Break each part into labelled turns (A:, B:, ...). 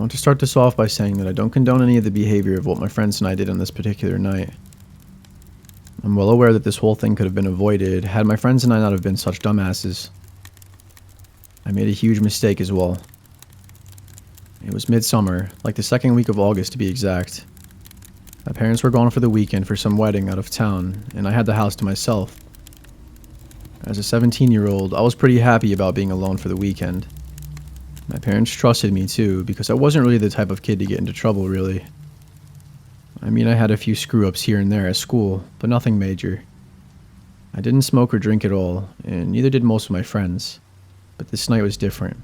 A: want to start this off by saying that I don't condone any of the behavior of what my friends and I did on this particular night. I'm well aware that this whole thing could have been avoided had my friends and I not have been such dumbasses. I made a huge mistake as well. It was midsummer, like the second week of August to be exact. My parents were gone for the weekend for some wedding out of town, and I had the house to myself. As a 17-year-old, I was pretty happy about being alone for the weekend. My parents trusted me too, because I wasn't really the type of kid to get into trouble, really. I mean, I had a few screw-ups here and there at school, but nothing major. I didn't smoke or drink at all, and neither did most of my friends. But this night was different.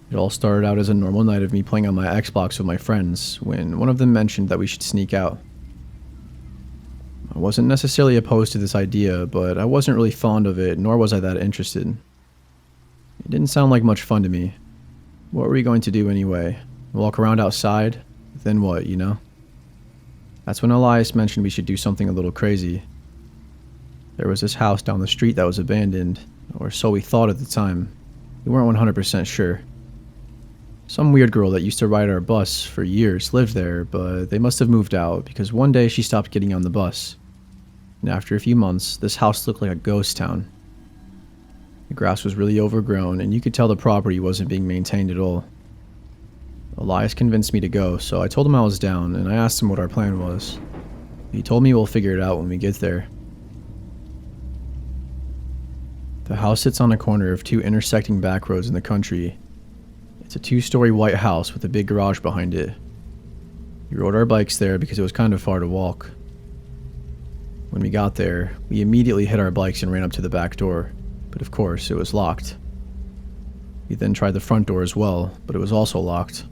A: It all started out as a normal night of me playing on my Xbox with my friends, when one of them mentioned that we should sneak out. I wasn't necessarily opposed to this idea, but I wasn't really fond of it, nor was I that interested. It didn't sound like much fun to me. What were we going to do anyway? Walk around outside? Then what, you know? That's when Elias mentioned we should do something a little crazy. There was this house down the street that was abandoned, or so we thought at the time. We weren't 100% sure. Some weird girl that used to ride our bus for years lived there, but they must have moved out because one day she stopped getting on the bus. And after a few months, this house looked like a ghost town. The grass was really overgrown, and you could tell the property wasn't being maintained at all. Elias convinced me to go, so I told him I was down, and I asked him what our plan was. He told me we'll figure it out when we get there. The house sits on a corner of two intersecting back roads in the country. It's a 2-story white house with a big garage behind it. We rode our bikes there because it was kind of far to walk. When we got there, we immediately hit our bikes and ran up to the back door, but of course, it was locked. We then tried the front door as well, but it was also locked.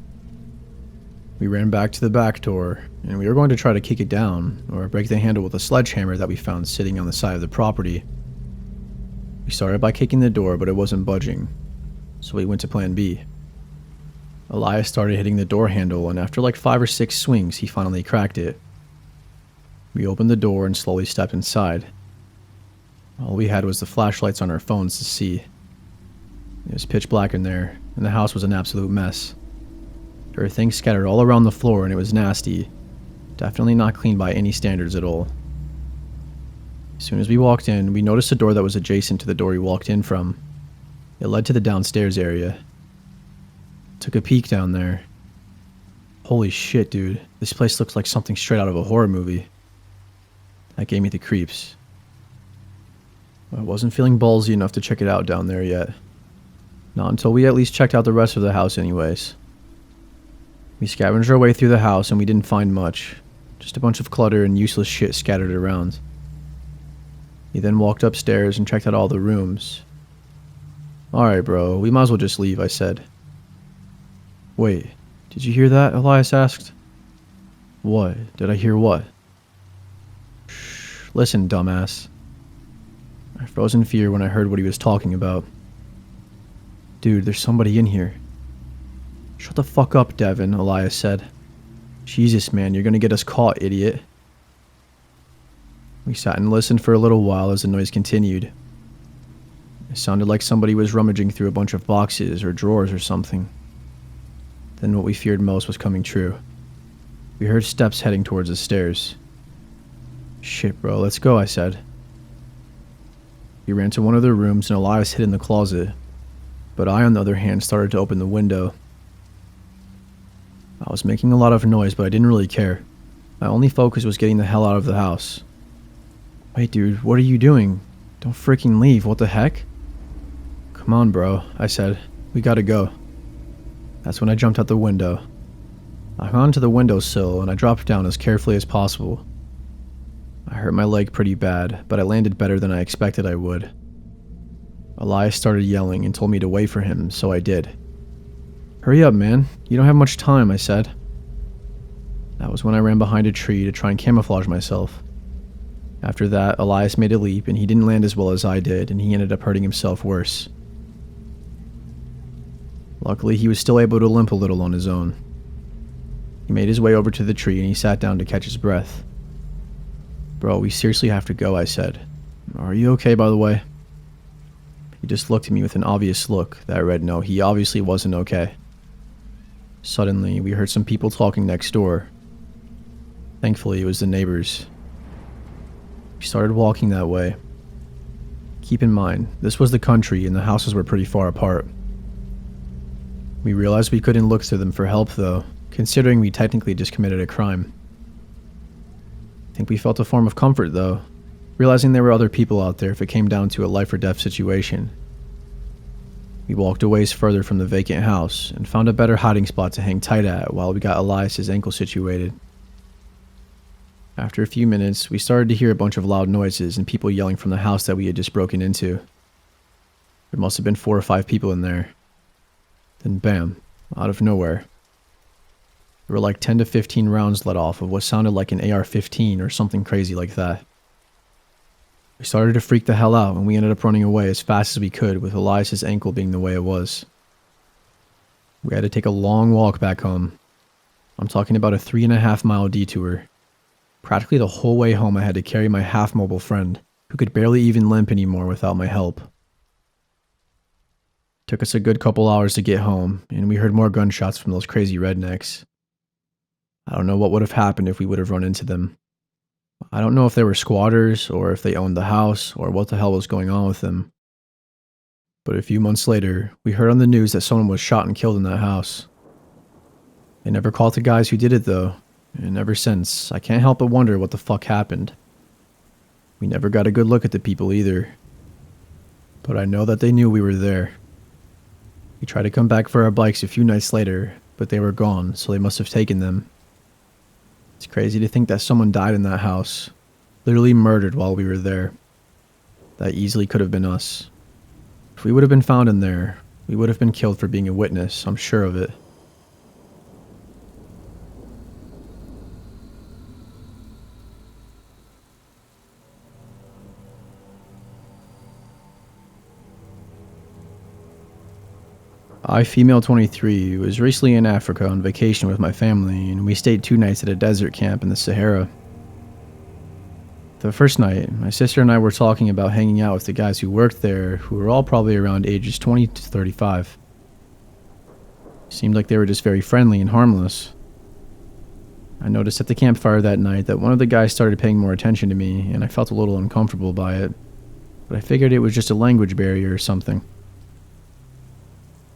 A: We ran back to the back door, and we were going to try to kick it down, or break the handle with a sledgehammer that we found sitting on the side of the property. We started by kicking the door, but it wasn't budging, so we went to plan B. Elias started hitting the door handle, and after like 5 or 6 swings, he finally cracked it. We opened the door and slowly stepped inside. All we had was the flashlights on our phones to see. It was pitch black in there, and the house was an absolute mess. There were things scattered all around the floor, and it was nasty. Definitely not clean by any standards at all. As soon as we walked in, we noticed a door that was adjacent to the door we walked in from. It led to the downstairs area. Took a peek down there. Holy shit, dude. This place looks like something straight out of a horror movie. That gave me the creeps. I wasn't feeling ballsy enough to check it out down there yet. Not until we at least checked out the rest of the house anyways. We scavenged our way through the house and we didn't find much. Just a bunch of clutter and useless shit scattered around. We then walked upstairs and checked out all the rooms. Alright bro, we might as well just leave, I said. Wait, did you hear that? Elias asked. What? Did I hear what? Shh, listen, dumbass. I froze in fear when I heard what he was talking about. Dude, there's somebody in here. Shut the fuck up, Devin, Elias said. Jesus, man, you're gonna get us caught, idiot. We sat and listened for a little while as the noise continued. It sounded like somebody was rummaging through a bunch of boxes or drawers or something. Then what we feared most was coming true. We heard steps heading towards the stairs. Shit, bro, let's go, I said. We ran to one of the rooms and Elias hid in the closet. But I, on the other hand, started to open the window. I was making a lot of noise, but I didn't really care. My only focus was getting the hell out of the house. Wait, dude, what are you doing? Don't freaking leave, what the heck? Come on, bro, I said. We gotta go. That's when I jumped out the window. I hung onto the windowsill and I dropped down as carefully as possible. I hurt my leg pretty bad, but I landed better than I expected I would. Elias started yelling and told me to wait for him, so I did. Hurry up, man. You don't have much time, I said. That was when I ran behind a tree to try and camouflage myself. After that, Elias made a leap and he didn't land as well as I did, and he ended up hurting himself worse. Luckily, he was still able to limp a little on his own. He made his way over to the tree and he sat down to catch his breath. Bro, we seriously have to go, I said. Are you okay, by the way? He just looked at me with an obvious look that read no, he obviously wasn't okay. Suddenly, we heard some people talking next door. Thankfully, it was the neighbors. We started walking that way. Keep in mind, this was the country and the houses were pretty far apart. We realized we couldn't look to them for help though, considering we technically just committed a crime. I think we felt a form of comfort though, realizing there were other people out there if it came down to a life or death situation. We walked a ways further from the vacant house and found a better hiding spot to hang tight at while we got Elias's ankle situated. After a few minutes, we started to hear a bunch of loud noises and people yelling from the house that we had just broken into. There must have been 4 or 5 people in there. Then bam, out of nowhere. There were like 10 to 15 rounds let off of what sounded like an AR-15 or something crazy like that. We started to freak the hell out and we ended up running away as fast as we could with Elias's ankle being the way it was. We had to take a long walk back home. I'm talking about a 3.5-mile detour. Practically the whole way home I had to carry my half-mobile friend, who could barely even limp anymore without my help. Took us a good couple hours to get home, and we heard more gunshots from those crazy rednecks. I don't know what would have happened if we would have run into them. I don't know if they were squatters, or if they owned the house, or what the hell was going on with them. But a few months later, we heard on the news that someone was shot and killed in that house. They never caught the guys who did it though. And ever since, I can't help but wonder what the fuck happened. We never got a good look at the people either. But I know that they knew we were there. We tried to come back for our bikes a few nights later, but they were gone, so they must have taken them. It's crazy to think that someone died in that house. Literally murdered while we were there. That easily could have been us. If we would have been found in there, we would have been killed for being a witness, I'm sure of it. I, female 23, was recently in Africa on vacation with my family, and we stayed 2 nights at a desert camp in the Sahara. The first night, my sister and I were talking about hanging out with the guys who worked there, who were all probably around ages 20 to 35. Seemed like they were just very friendly and harmless. I noticed at the campfire that night that one of the guys started paying more attention to me, and I felt a little uncomfortable by it, but I figured it was just a language barrier or something.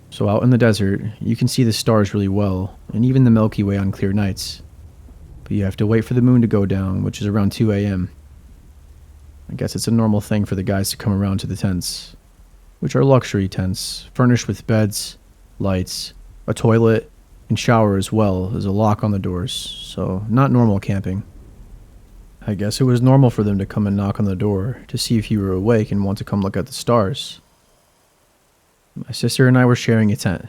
A: So out in the desert, you can see the stars really well, and even the Milky Way on clear nights. But you have to wait for the moon to go down, which is around 2 a.m. I guess it's a normal thing for the guys to come around to the tents, which are luxury tents, furnished with beds, lights, a toilet, and shower as well as a lock on the doors, so not normal camping. I guess it was normal for them to come and knock on the door to see if you were awake and want to come look at the stars. My sister and I were sharing a tent,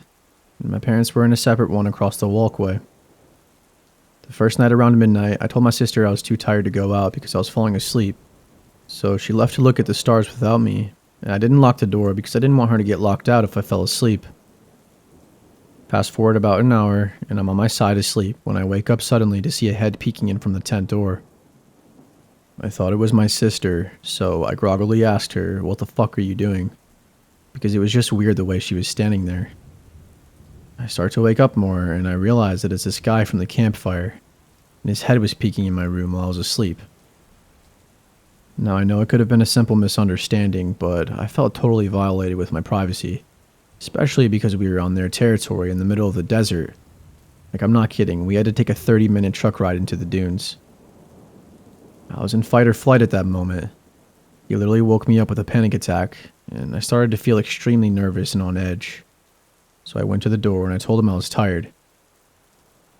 A: and my parents were in a separate one across the walkway. The first night around midnight, I told my sister I was too tired to go out because I was falling asleep, so she left to look at the stars without me, and I didn't lock the door because I didn't want her to get locked out if I fell asleep. Fast forward about an hour, and I'm on my side asleep when I wake up suddenly to see a head peeking in from the tent door. I thought it was my sister, so I groggily asked her, "What the fuck are you doing?" Because it was just weird the way she was standing there. I start to wake up more, and I realize that it's this guy from the campfire, and his head was peeking in my room while I was asleep. Now I know it could have been a simple misunderstanding, but I felt totally violated with my privacy, especially because we were on their territory in the middle of the desert. Like, I'm not kidding, we had to take a 30-minute truck ride into the dunes. I was in fight or flight at that moment. He literally woke me up with a panic attack, and I started to feel extremely nervous and on edge. So I went to the door and I told him I was tired.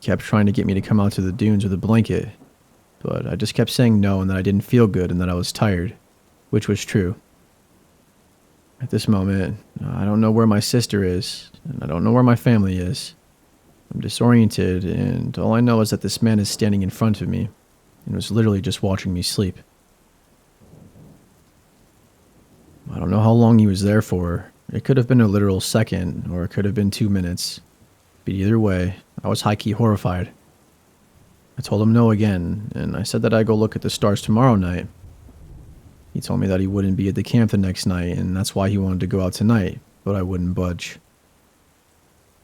A: He kept trying to get me to come out to the dunes with a blanket, but I just kept saying no and that I didn't feel good and that I was tired, which was true. At this moment, I don't know where my sister is, and I don't know where my family is. I'm disoriented, and all I know is that this man is standing in front of me, and was literally just watching me sleep. I don't know how long he was there for. It could have been a literal second, or it could have been 2 minutes. But either way, I was high-key horrified. I told him no again, and I said that I'd go look at the stars tomorrow night. He told me that he wouldn't be at the camp the next night, and that's why he wanted to go out tonight, but I wouldn't budge.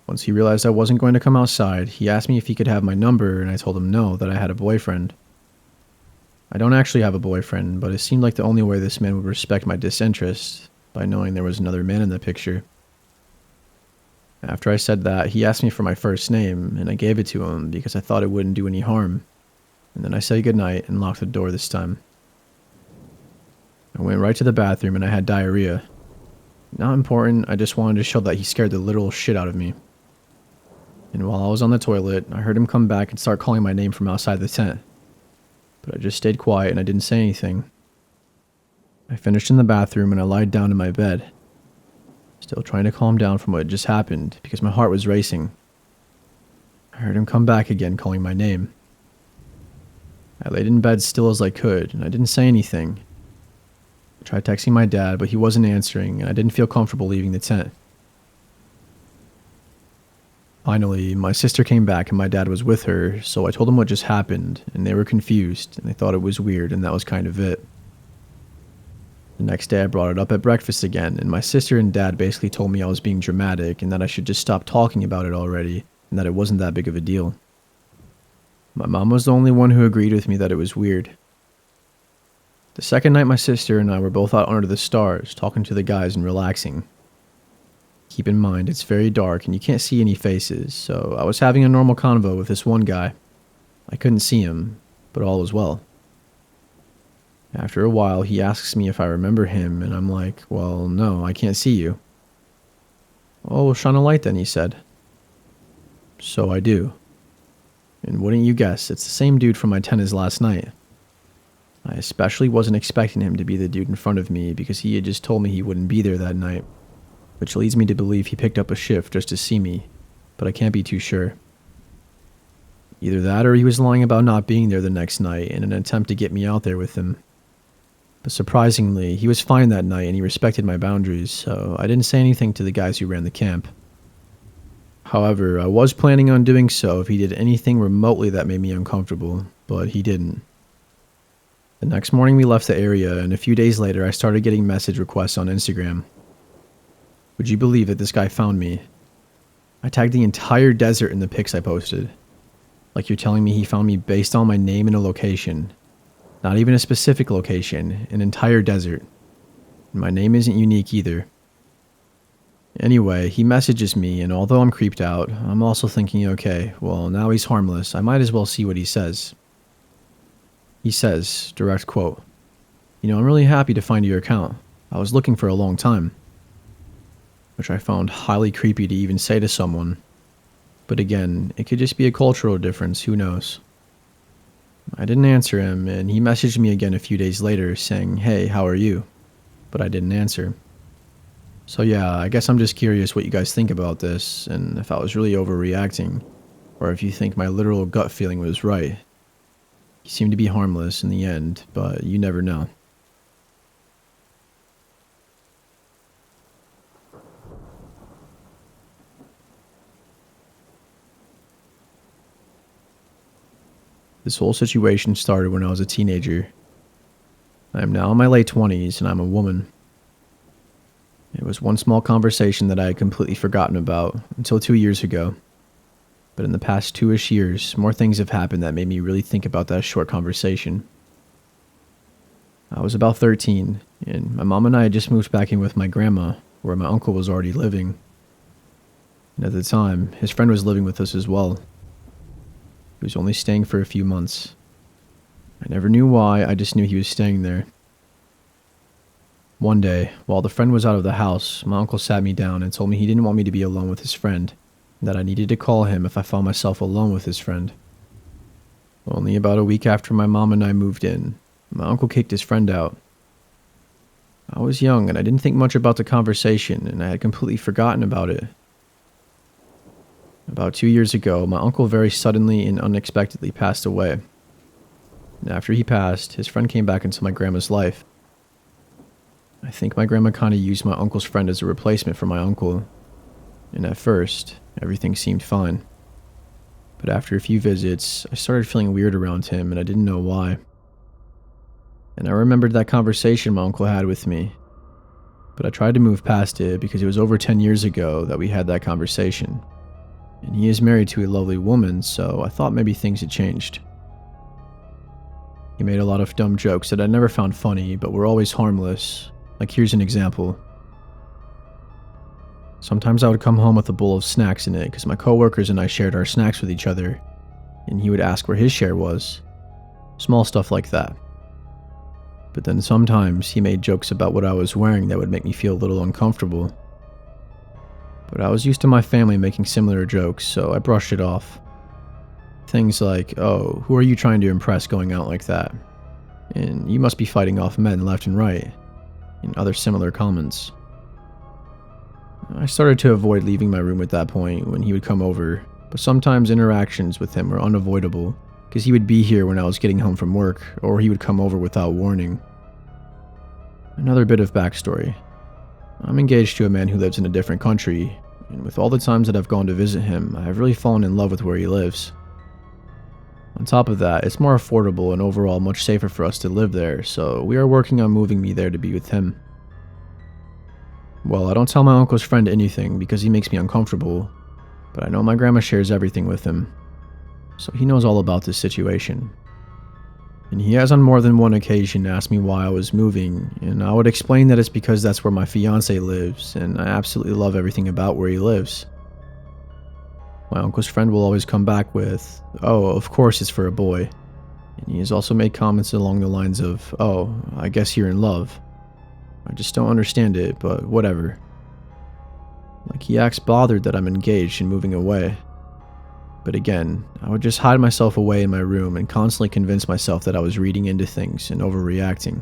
A: Once he realized I wasn't going to come outside, he asked me if he could have my number, and I told him no, that I had a boyfriend. I don't actually have a boyfriend, but it seemed like the only way this man would respect my disinterest, by knowing there was another man in the picture. After I said that, he asked me for my first name, and I gave it to him because I thought it wouldn't do any harm, and then I said goodnight and locked the door this time. I went right to the bathroom and I had diarrhea. Not important, I just wanted to show that he scared the literal shit out of me. And while I was on the toilet, I heard him come back and start calling my name from outside the tent. But I just stayed quiet and I didn't say anything. I finished in the bathroom and I lied down in my bed, still trying to calm down from what had just happened because my heart was racing. I heard him come back again calling my name. I laid in bed still as I could and I didn't say anything. I tried texting my dad, but he wasn't answering and I didn't feel comfortable leaving the tent. Finally, my sister came back and my dad was with her, so I told them what just happened, and they were confused, and they thought it was weird, and that was kind of it. The next day I brought it up at breakfast again, and my sister and dad basically told me I was being dramatic, and that I should just stop talking about it already, and that it wasn't that big of a deal. My mom was the only one who agreed with me that it was weird. The second night my sister and I were both out under the stars, talking to the guys and relaxing. Keep in mind, it's very dark and you can't see any faces, so I was having a normal convo with this one guy. I couldn't see him, but all was well. After a while, he asks me if I remember him, and I'm like, well, no, I can't see you. Oh, well, shine a light then, he said. So I do. And wouldn't you guess, it's the same dude from my tennis last night. I especially wasn't expecting him to be the dude in front of me because he had just told me he wouldn't be there that night. Which leads me to believe he picked up a shift just to see me, but I can't be too sure. Either that or he was lying about not being there the next night in an attempt to get me out there with him. But surprisingly, he was fine that night and he respected my boundaries, so I didn't say anything to the guys who ran the camp. However, I was planning on doing so if he did anything remotely that made me uncomfortable, but he didn't. The next morning we left the area, and a few days later I started getting message requests on Instagram. Would you believe that this guy found me? I tagged the entire desert in the pics I posted. Like you're telling me he found me based on my name and a location. Not even a specific location, an entire desert. And my name isn't unique either. Anyway, he messages me, and although I'm creeped out, I'm also thinking, okay, well, now he's harmless, I might as well see what he says. He says, direct quote, "You know, I'm really happy to find your account. I was looking for a long time." Which I found highly creepy to even say to someone. But again, it could just be a cultural difference, who knows. I didn't answer him, and he messaged me again a few days later saying, "Hey, how are you?" But I didn't answer. So yeah, I guess I'm just curious what you guys think about this, and if I was really overreacting, or if you think my literal gut feeling was right. He seemed to be harmless in the end, but you never know. This whole situation started when I was a teenager. I am now in my late 20s and I'm a woman. It was one small conversation that I had completely forgotten about until 2 years ago. But in the past 2-ish years, more things have happened that made me really think about that short conversation. I was about 13, and my mom and I had just moved back in with my grandma, where my uncle was already living. And at the time, his friend was living with us as well. He was only staying for a few months. I never knew why, I just knew he was staying there. One day, while the friend was out of the house, my uncle sat me down and told me he didn't want me to be alone with his friend, and that I needed to call him if I found myself alone with his friend. Only about a week after my mom and I moved in, my uncle kicked his friend out. I was young and I didn't think much about the conversation, and I had completely forgotten about it. About 2 years ago, my uncle very suddenly and unexpectedly passed away. And after he passed, his friend came back into my grandma's life. I think my grandma kind of used my uncle's friend as a replacement for my uncle. And at first, everything seemed fine. But after a few visits, I started feeling weird around him and I didn't know why. And I remembered that conversation my uncle had with me. But I tried to move past it because it was over 10 years ago that we had that conversation. and he is married to a lovely woman, so I thought maybe things had changed. He made a lot of dumb jokes that I never found funny, but were always harmless. Like, here's an example. Sometimes I would come home with a bowl of snacks in it because my coworkers and I shared our snacks with each other, and he would ask where his share was. Small stuff like that. But then sometimes he made jokes about what I was wearing that would make me feel a little uncomfortable. But I was used to my family making similar jokes, so I brushed it off. Things like, "Oh, who are you trying to impress going out like that?" And "You must be fighting off men left and right," and other similar comments. I started to avoid leaving my room at that point when he would come over, but sometimes interactions with him were unavoidable because he would be here when I was getting home from work, or he would come over without warning. Another bit of backstory. I'm engaged to a man who lives in a different country, and with all the times that I've gone to visit him, I've really fallen in love with where he lives. On top of that, it's more affordable and overall much safer for us to live there, so we are working on moving me there to be with him. Well, I don't tell my uncle's friend anything because he makes me uncomfortable, but I know my grandma shares everything with him, so he knows all about this situation. And he has on more than one occasion asked me why I was moving, and I would explain that it's because that's where my fiancé lives, and I absolutely love everything about where he lives. My uncle's friend will always come back with, "Oh, of course it's for a boy," and he has also made comments along the lines of, "Oh, I guess you're in love. I just don't understand it, but whatever." Like, he acts bothered that I'm engaged and moving away. But again, I would just hide myself away in my room and constantly convince myself that I was reading into things and overreacting.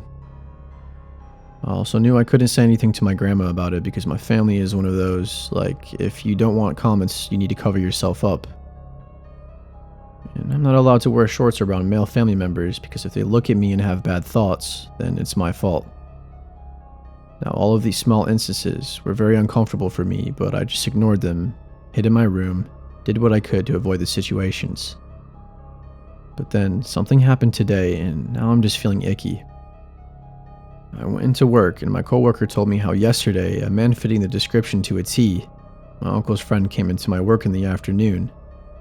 A: I also knew I couldn't say anything to my grandma about it because my family is one of those, like, if you don't want comments, you need to cover yourself up. And I'm not allowed to wear shorts around male family members because if they look at me and have bad thoughts, then it's my fault. Now, all of these small instances were very uncomfortable for me, but I just ignored them, hid in my room, did what I could to avoid the situations. But then, something happened today, and now I'm just feeling icky. I went into work, and my coworker told me how yesterday, a man fitting the description to a T, my uncle's friend, came into my work in the afternoon,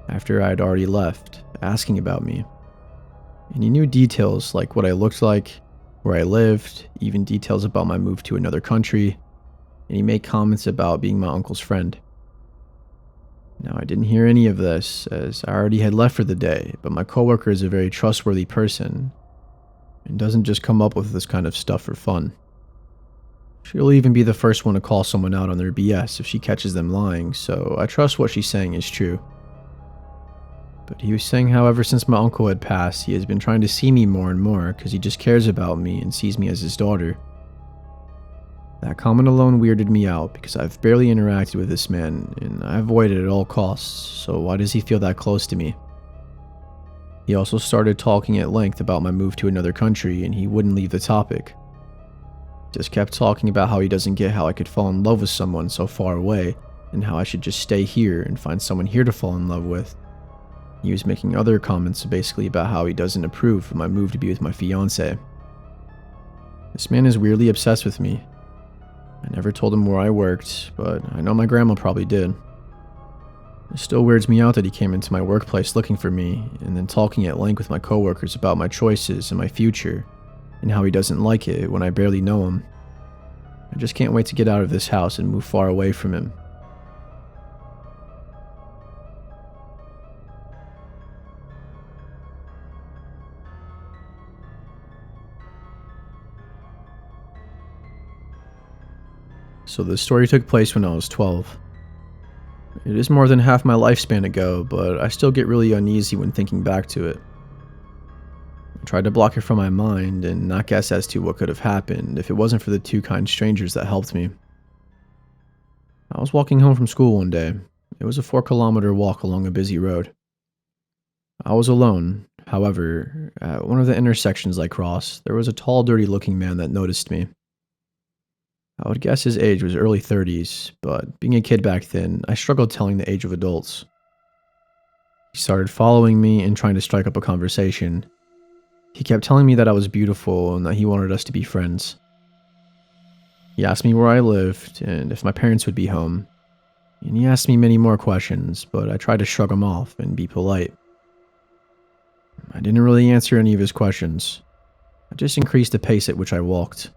A: after I had already left, asking about me. And he knew details like what I looked like, where I lived, even details about my move to another country, and he made comments about being my uncle's friend. Now, I didn't hear any of this, as I already had left for the day, but my coworker is a very trustworthy person, and doesn't just come up with this kind of stuff for fun. She'll even be the first one to call someone out on their BS if she catches them lying, so I trust what she's saying is true. But he was saying how ever since my uncle had passed, he has been trying to see me more and more because he just cares about me and sees me as his daughter. That comment alone weirded me out because I've barely interacted with this man and I avoid it at all costs, so why does he feel that close to me? He also started talking at length about my move to another country and he wouldn't leave the topic. Just kept talking about how he doesn't get how I could fall in love with someone so far away and how I should just stay here and find someone here to fall in love with. He was making other comments basically about how he doesn't approve of my move to be with my fiancé. This man is weirdly obsessed with me. I never told him where I worked, but I know my grandma probably did. It still weirds me out that he came into my workplace looking for me, and then talking at length with my coworkers about my choices and my future, and how he doesn't like it when I barely know him. I just can't wait to get out of this house and move far away from him. So this story took place when I was 12. It is more than half my lifespan ago, but I still get really uneasy when thinking back to it. I tried to block it from my mind and not guess as to what could have happened if it wasn't for the two kind strangers that helped me. I was walking home from school one day. It was a 4-kilometer walk along a busy road. I was alone. However, at one of the intersections I crossed, there was a tall, dirty-looking man that noticed me. I would guess his age was early 30s, but being a kid back then, I struggled telling the age of adults. He started following me and trying to strike up a conversation. He kept telling me that I was beautiful and that he wanted us to be friends. He asked me where I lived and if my parents would be home. and he asked me many more questions, but I tried to shrug him off and be polite. I didn't really answer any of his questions. I just increased the pace at which I walked.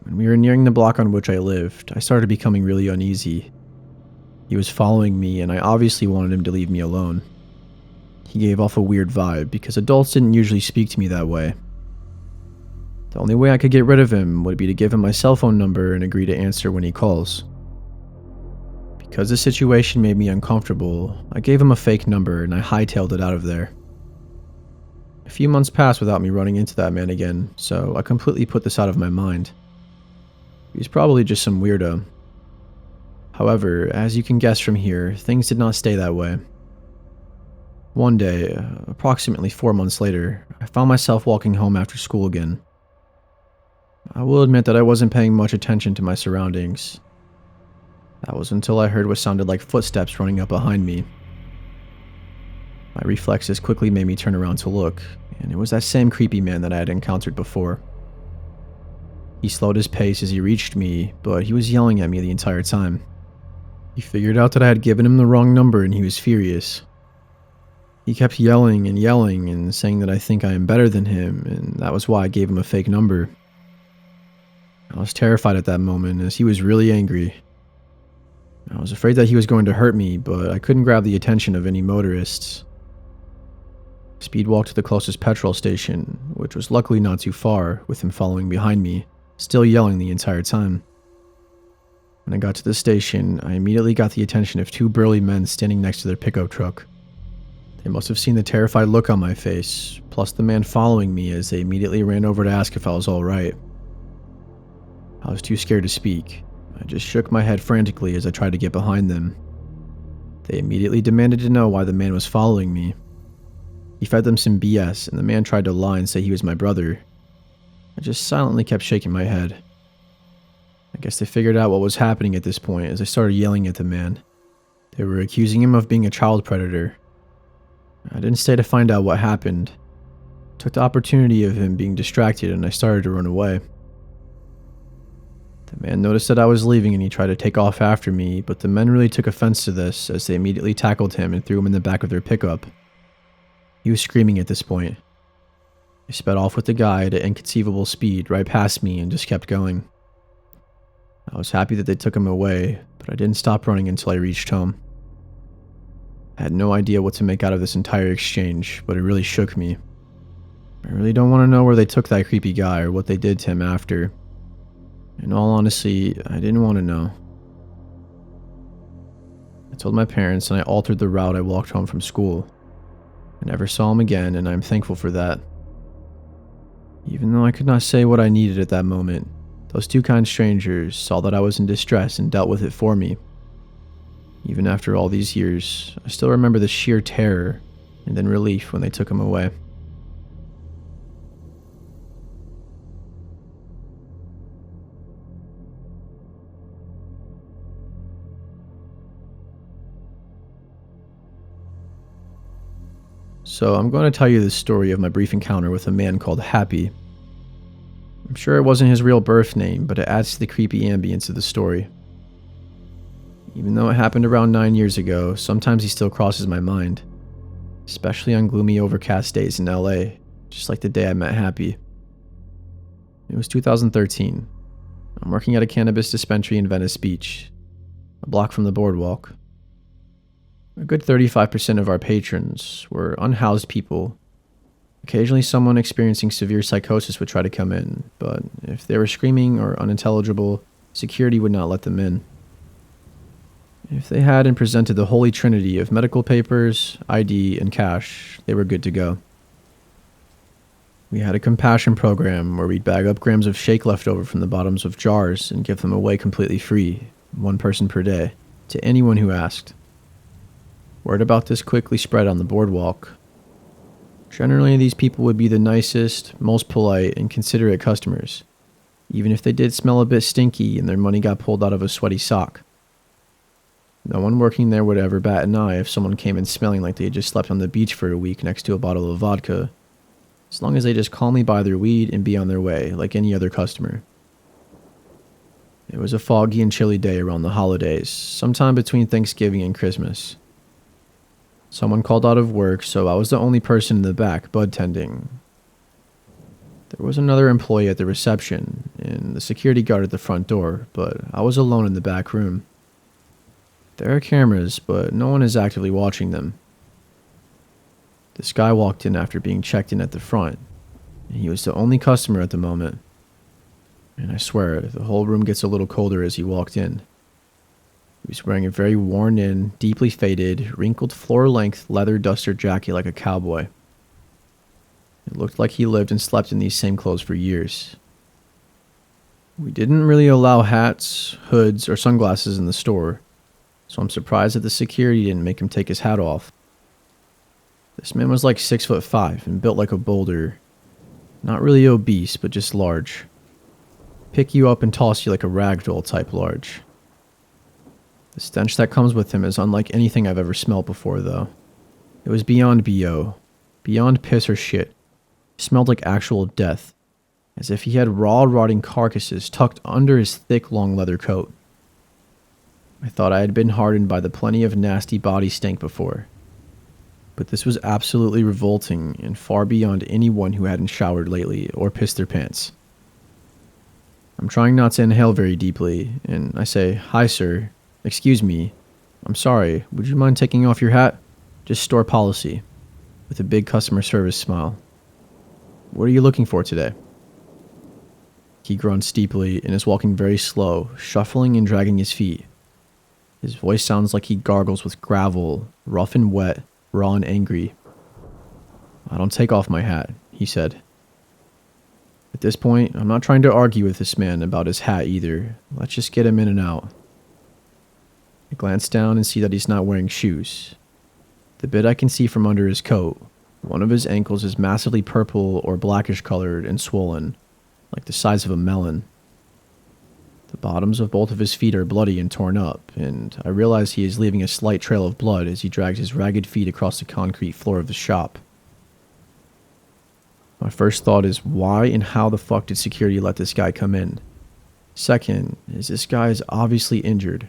A: When we were nearing the block on which I lived, I started becoming really uneasy. He was following me, and I obviously wanted him to leave me alone. He gave off a weird vibe because adults didn't usually speak to me that way. The only way I could get rid of him would be to give him my cell phone number and agree to answer when he calls. Because the situation made me uncomfortable, I gave him a fake number and I hightailed it out of there. A few months passed without me running into that man again, so I completely put this out of my mind. He was probably just some weirdo. However, as you can guess from here, things did not stay that way. One day, approximately 4 months later, I found myself walking home after school again. I will admit that I wasn't paying much attention to my surroundings. That was until I heard what sounded like footsteps running up behind me. My reflexes quickly made me turn around to look, and it was that same creepy man that I had encountered before. He slowed his pace as he reached me, but he was yelling at me the entire time. He figured out that I had given him the wrong number and he was furious. He kept yelling and saying that I think I am better than him, and that was why I gave him a fake number. I was terrified at that moment as he was really angry. I was afraid that he was going to hurt me, but I couldn't grab the attention of any motorists. Speed walked to the closest petrol station, which was luckily not too far, with him following behind me, still yelling the entire time. When I got to the station, I immediately got the attention of two burly men standing next to their pickup truck. They must have seen the terrified look on my face, plus the man following me as they immediately ran over to ask if I was alright. I was too scared to speak. I just shook my head frantically as I tried to get behind them. They immediately demanded to know why the man was following me. He fed them some BS, and the man tried to lie and say he was my brother. I just silently kept shaking my head. I guess they figured out what was happening at this point as I started yelling at the man. They were accusing him of being a child predator. I didn't stay to find out what happened. I took the opportunity of him being distracted and I started to run away. The man noticed that I was leaving and he tried to take off after me, but the men really took offense to this as they immediately tackled him and threw him in the back of their pickup. He was screaming at this point. They sped off with the guy at an inconceivable speed right past me and just kept going. I was happy that they took him away, but I didn't stop running until I reached home. I had no idea what to make out of this entire exchange, but it really shook me. I really don't want to know where they took that creepy guy or what they did to him after. In all honesty, I didn't want to know. I told my parents and I altered the route I walked home from school. I never saw him again, and I'm thankful for that. Even though I could not say what I needed at that moment, those two kind strangers saw that I was in distress and dealt with it for me. Even after all these years, I still remember the sheer terror and then relief when they took him away. So I'm going to tell you the story of my brief encounter with a man called Happy. I'm sure it wasn't his real birth name, but it adds to the creepy ambience of the story. Even though it happened around 9 years ago, sometimes he still crosses my mind. Especially on gloomy overcast days in LA, just like the day I met Happy. It was 2013. I'm working at a cannabis dispensary in Venice Beach, a block from the boardwalk. A good 35% of our patrons were unhoused people. Occasionally someone experiencing severe psychosis would try to come in, but if they were screaming or unintelligible, security would not let them in. If they had and presented the holy trinity of medical papers, ID, and cash, they were good to go. We had a compassion program where we'd bag up grams of shake left over from the bottoms of jars and give them away completely free, one person per day, to anyone who asked. Word about this quickly spread on the boardwalk. Generally, these people would be the nicest, most polite, and considerate customers, even if they did smell a bit stinky and their money got pulled out of a sweaty sock. No one working there would ever bat an eye if someone came in smelling like they had just slept on the beach for a week next to a bottle of vodka, as long as they just calmly buy their weed and be on their way like any other customer. It was a foggy and chilly day around the holidays, sometime between Thanksgiving and Christmas. Someone called out of work, so I was the only person in the back bud tending. There was another employee at the reception, and the security guard at the front door, but I was alone in the back room. There are cameras, but no one is actively watching them. This guy walked in after being checked in at the front, and he was the only customer at the moment. And I swear, the whole room gets a little colder as he walked in. He was wearing a very worn-in, deeply faded, wrinkled floor-length leather duster jacket like a cowboy. It looked like he lived and slept in these same clothes for years. We didn't really allow hats, hoods, or sunglasses in the store, so I'm surprised that the security didn't make him take his hat off. This man was like 6'5" and built like a boulder. Not really obese, but just large. Pick you up and toss you like a ragdoll type large. The stench that comes with him is unlike anything I've ever smelled before, though. It was beyond BO, beyond piss or shit. It smelled like actual death, as if he had raw, rotting carcasses tucked under his thick, long leather coat. I thought I had been hardened by the plenty of nasty body stank before, but this was absolutely revolting and far beyond anyone who hadn't showered lately or pissed their pants. I'm trying not to inhale very deeply, and I say, "Hi, sir. Excuse me. I'm sorry. Would you mind taking off your hat? Just store policy," with a big customer service smile. "What are you looking for today?" He grunts deeply and is walking very slow, shuffling and dragging his feet. His voice sounds like he gargles with gravel, rough and wet, raw and angry. "I don't take off my hat," he said. At this point, I'm not trying to argue with this man about his hat either. Let's just get him in and out. I glance down and see that he's not wearing shoes. The bit I can see from under his coat, one of his ankles is massively purple or blackish colored and swollen, like the size of a melon. The bottoms of both of his feet are bloody and torn up, and I realize he is leaving a slight trail of blood as he drags his ragged feet across the concrete floor of the shop. My first thought is, why and how the fuck did security let this guy come in? Second, is this guy is obviously injured,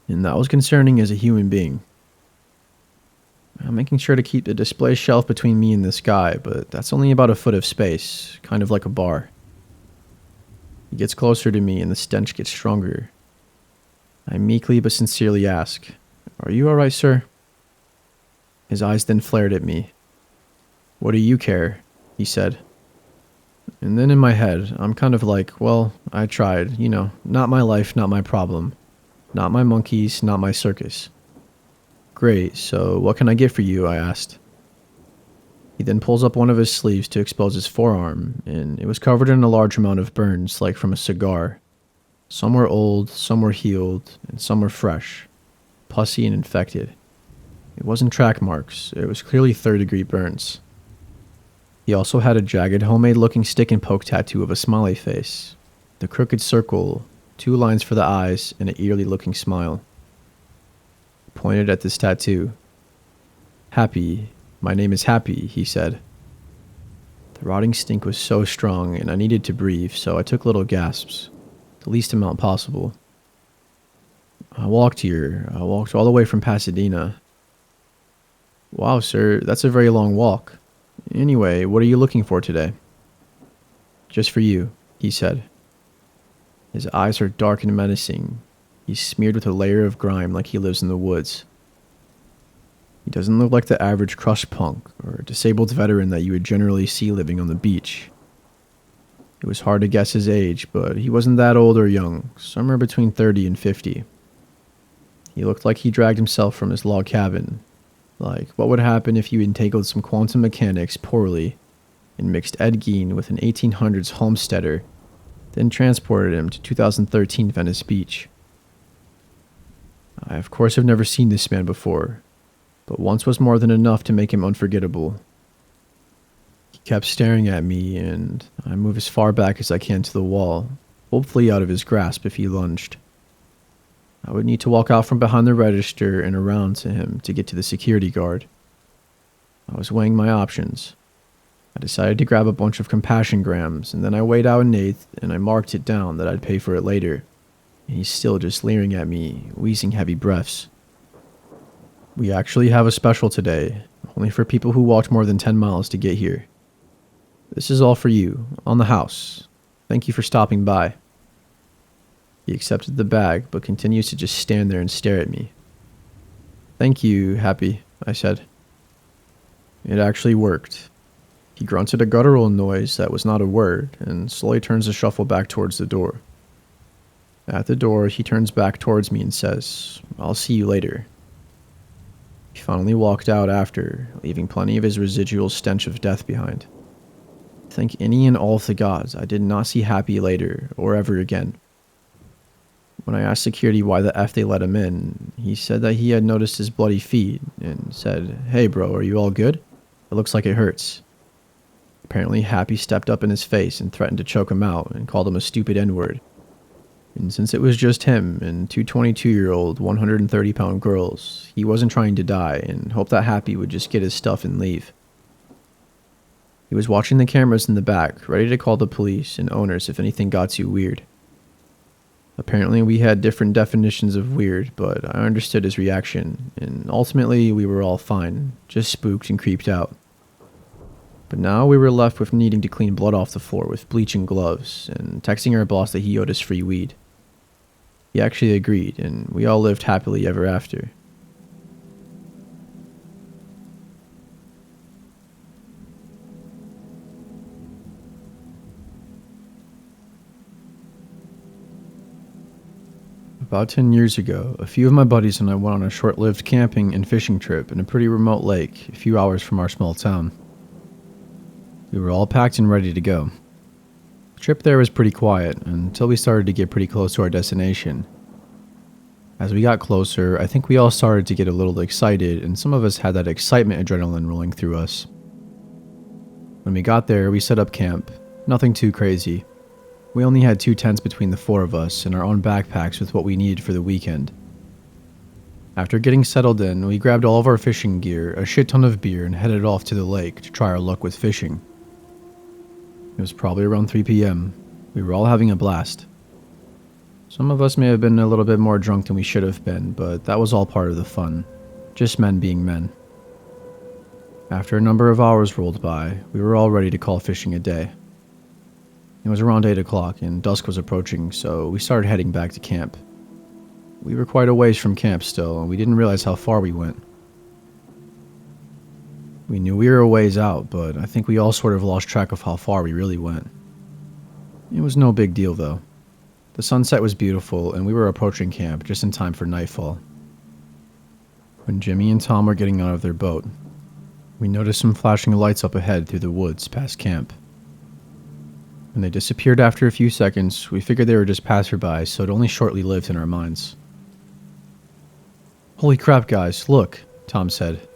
A: and that was concerning as a human being. I'm making sure to keep the display shelf between me and this guy, but that's only about a foot of space, kind of like a bar. He gets closer to me and the stench gets stronger. I meekly but sincerely ask, "Are you alright, sir?" His eyes then flared at me. "What do you care?" he said. And then in my head, I'm kind of like, well, I tried, not my life, not my problem. Not my monkeys, not my circus. "Great, so what can I get for you?" I asked. He then pulls up one of his sleeves to expose his forearm, and it was covered in a large amount of burns, like from a cigar. Some were old, some were healed, and some were fresh, pussy and infected. It wasn't track marks, it was clearly third-degree burns. He also had a jagged, homemade-looking stick and poke tattoo of a smiley face, the crooked circle, 2 lines for the eyes, and an eerily-looking smile. He pointed at this tattoo. "Happy. My name is Happy," he said. The rotting stink was so strong, and I needed to breathe, so I took little gasps, the least amount possible. I walked here. I walked all the way from Pasadena." "Wow, sir, that's a very long walk. Anyway, what are you looking for today?" "Just for you," he said. His eyes are dark and menacing. He's smeared with a layer of grime like he lives in the woods. He doesn't look like the average crushed punk or disabled veteran that you would generally see living on the beach. It was hard to guess his age, but he wasn't that old or young, somewhere between 30 and 50. He looked like he dragged himself from his log cabin. Like, what would happen if you entangled some quantum mechanics poorly and mixed Ed Gein with an 1800s homesteader, then transported him to 2013 Venice Beach? I, of course, have never seen this man before, but once was more than enough to make him unforgettable. He kept staring at me, and I move as far back as I can to the wall, hopefully out of his grasp if he lunged. I would need to walk out from behind the register and around to him to get to the security guard. I was weighing my options. I decided to grab a bunch of compassion grams, and then I weighed out an eighth, and I marked it down that I'd pay for it later. and he's still just leering at me, wheezing heavy breaths. We actually have a special today, only for people who walked more than 10 miles to get here. This is all for you, on the house. Thank you for stopping by. He accepted the bag, but continues to just stand there and stare at me. Thank you, Happy, I said. It actually worked. He grunted a guttural noise that was not a word, and slowly turns to shuffle back towards the door. At the door, he turns back towards me and says, I'll see you later. He finally walked out after, leaving plenty of his residual stench of death behind. Thank any and all of the gods I did not see Happy later, or ever again. When I asked security why the F they let him in, he said that he had noticed his bloody feet, and said, Hey bro, are you all good? It looks like it hurts. Apparently Happy stepped up in his face and threatened to choke him out, and called him a stupid N-word. And since it was just him and two 22-year-old, 130-pound girls, he wasn't trying to die, and hoped that Happy would just get his stuff and leave. He was watching the cameras in the back, ready to call the police and owners if anything got too weird. Apparently we had different definitions of weird, but I understood his reaction, and ultimately we were all fine, just spooked and creeped out. But now we were left with needing to clean blood off the floor with bleach and gloves, and texting our boss that he owed us free weed. He actually agreed, and we all lived happily ever after. About 10 years ago, a few of my buddies and I went on a short-lived camping and fishing trip in a pretty remote lake, a few hours from our small town. We were all packed and ready to go. The trip there was pretty quiet until we started to get pretty close to our destination. As we got closer, I think we all started to get a little excited, and some of us had that excitement adrenaline rolling through us. When we got there, we set up camp. Nothing too crazy. We only had 2 tents between the 4 of us and our own backpacks with what we needed for the weekend. After getting settled in, we grabbed all of our fishing gear, a shit ton of beer, and headed off to the lake to try our luck with fishing. It was probably around 3 p.m. We were all having a blast. Some of us may have been a little bit more drunk than we should have been, but that was all part of the fun. Just men being men. After a number of hours rolled by, we were all ready to call fishing a day. It was around 8 o'clock and dusk was approaching, so we started heading back to camp. We were quite a ways from camp still, and we didn't realize how far we went. We knew we were a ways out, but I think we all sort of lost track of how far we really went. It was no big deal though. The sunset was beautiful, and we were approaching camp just in time for nightfall. When Jimmy and Tom were getting out of their boat, we noticed some flashing lights up ahead through the woods past camp. When they disappeared after a few seconds, we figured they were just passersby, so it only shortly lived in our minds. Holy crap, guys, look, Tom said.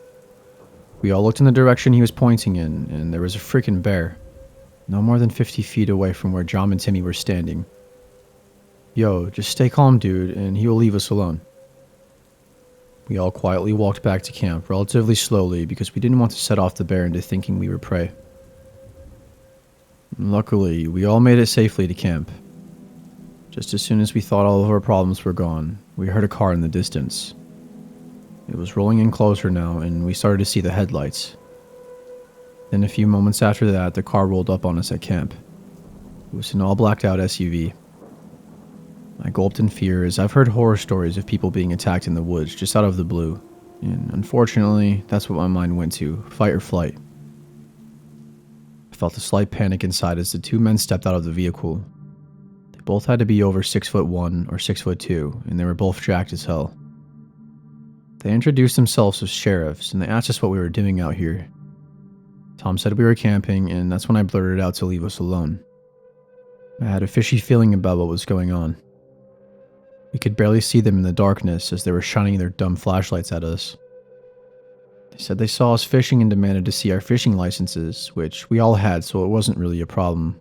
A: We all looked in the direction he was pointing in, and there was a freaking bear. No more than 50 feet away from where John and Timmy were standing. Yo, just stay calm, dude, and he will leave us alone. We all quietly walked back to camp relatively slowly because we didn't want to set off the bear into thinking we were prey. Luckily, we all made it safely to camp. Just as soon as we thought all of our problems were gone, we heard a car in the distance. It was rolling in closer now, and we started to see the headlights. Then a few moments after that, the car rolled up on us at camp. It was an all blacked out SUV. I gulped in fear as I've heard horror stories of people being attacked in the woods just out of the blue, and unfortunately, that's what my mind went to, fight or flight. I felt a slight panic inside as the 2 men stepped out of the vehicle. They both had to be over 6'1" or 6'2", and they were both jacked as hell. They introduced themselves as sheriffs, and they asked us what we were doing out here. Tom said we were camping, and that's when I blurted out to leave us alone. I had a fishy feeling about what was going on. We could barely see them in the darkness as they were shining their dumb flashlights at us. They said they saw us fishing and demanded to see our fishing licenses, which we all had, so it wasn't really a problem.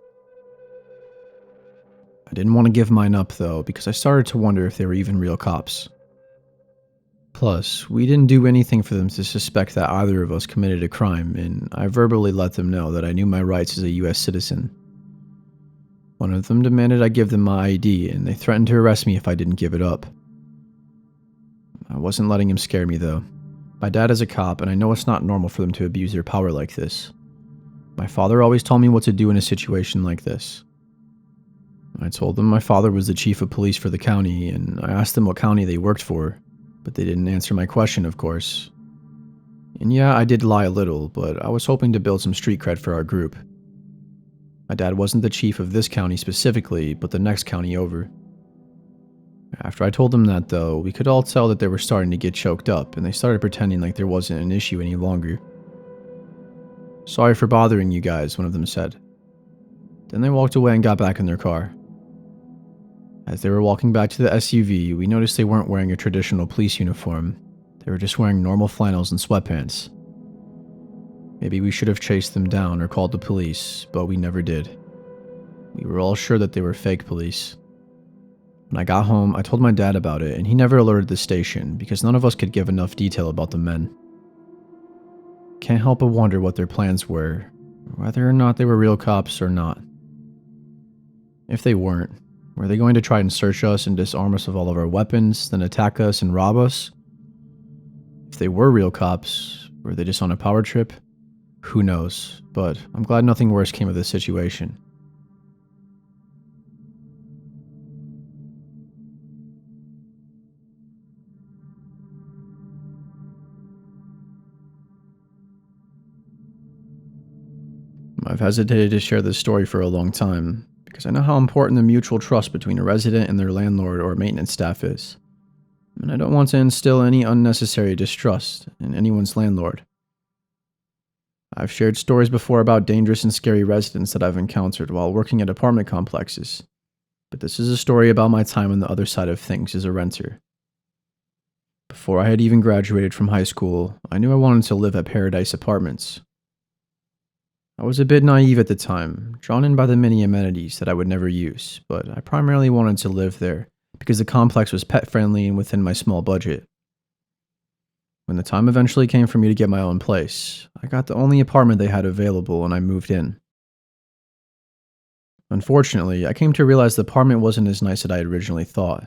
A: I didn't want to give mine up though, because I started to wonder if they were even real cops. Plus, we didn't do anything for them to suspect that either of us committed a crime, and I verbally let them know that I knew my rights as a US citizen. One of them demanded I give them my ID, and they threatened to arrest me if I didn't give it up. I wasn't letting him scare me, though. My dad is a cop, and I know it's not normal for them to abuse their power like this. My father always told me what to do in a situation like this. I told them my father was the chief of police for the county, and I asked them what county they worked for, but they didn't answer my question, of course. And yeah, I did lie a little, but I was hoping to build some street cred for our group. My dad wasn't the chief of this county specifically, but the next county over. After I told them that, though, we could all tell that they were starting to get choked up, and they started pretending like there wasn't an issue any longer. "Sorry for bothering you guys," one of them said. Then they walked away and got back in their car. As they were walking back to the SUV, we noticed they weren't wearing a traditional police uniform. They were just wearing normal flannels and sweatpants. Maybe we should have chased them down or called the police, but we never did. We were all sure that they were fake police. When I got home, I told my dad about it, and he never alerted the station because none of us could give enough detail about the men. Can't help but wonder what their plans were, whether or not they were real cops or not. If they weren't, were they going to try and search us and disarm us of all of our weapons, then attack us and rob us? If they were real cops, were they just on a power trip? Who knows, but I'm glad nothing worse came of this situation. I've hesitated to share this story for a long time, because I know how important the mutual trust between a resident and their landlord or maintenance staff is, and I don't want to instill any unnecessary distrust in anyone's landlord. I've shared stories before about dangerous and scary residents that I've encountered while working at apartment complexes, but this is a story about my time on the other side of things as a renter. Before I had even graduated from high school, I knew I wanted to live at Paradise Apartments. I was a bit naive at the time, drawn in by the many amenities that I would never use, but I primarily wanted to live there because the complex was pet-friendly and within my small budget. When the time eventually came for me to get my own place, I got the only apartment they had available and I moved in. Unfortunately, I came to realize the apartment wasn't as nice as I had originally thought.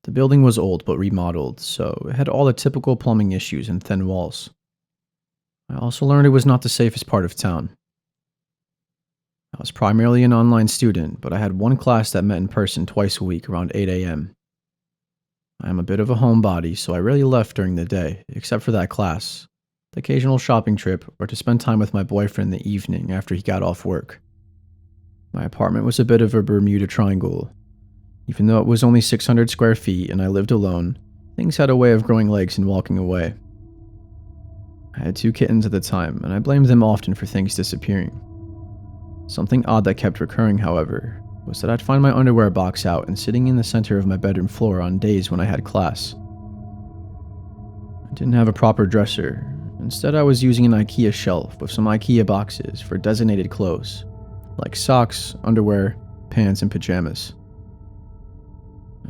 A: The building was old but remodeled, so it had all the typical plumbing issues and thin walls. I also learned it was not the safest part of town. I was primarily an online student, but I had one class that met in person twice a week around 8 a.m. I am a bit of a homebody, so I rarely left during the day, except for that class, the occasional shopping trip, or to spend time with my boyfriend in the evening after he got off work. My apartment was a bit of a Bermuda Triangle. Even though it was only 600 square feet and I lived alone, things had a way of growing legs and walking away. I had 2 kittens at the time, and I blamed them often for things disappearing. Something odd that kept recurring, however, was that I'd find my underwear box out and sitting in the center of my bedroom floor on days when I had class. I didn't have a proper dresser. Instead, I was using an IKEA shelf with some IKEA boxes for designated clothes, like socks, underwear, pants, and pajamas.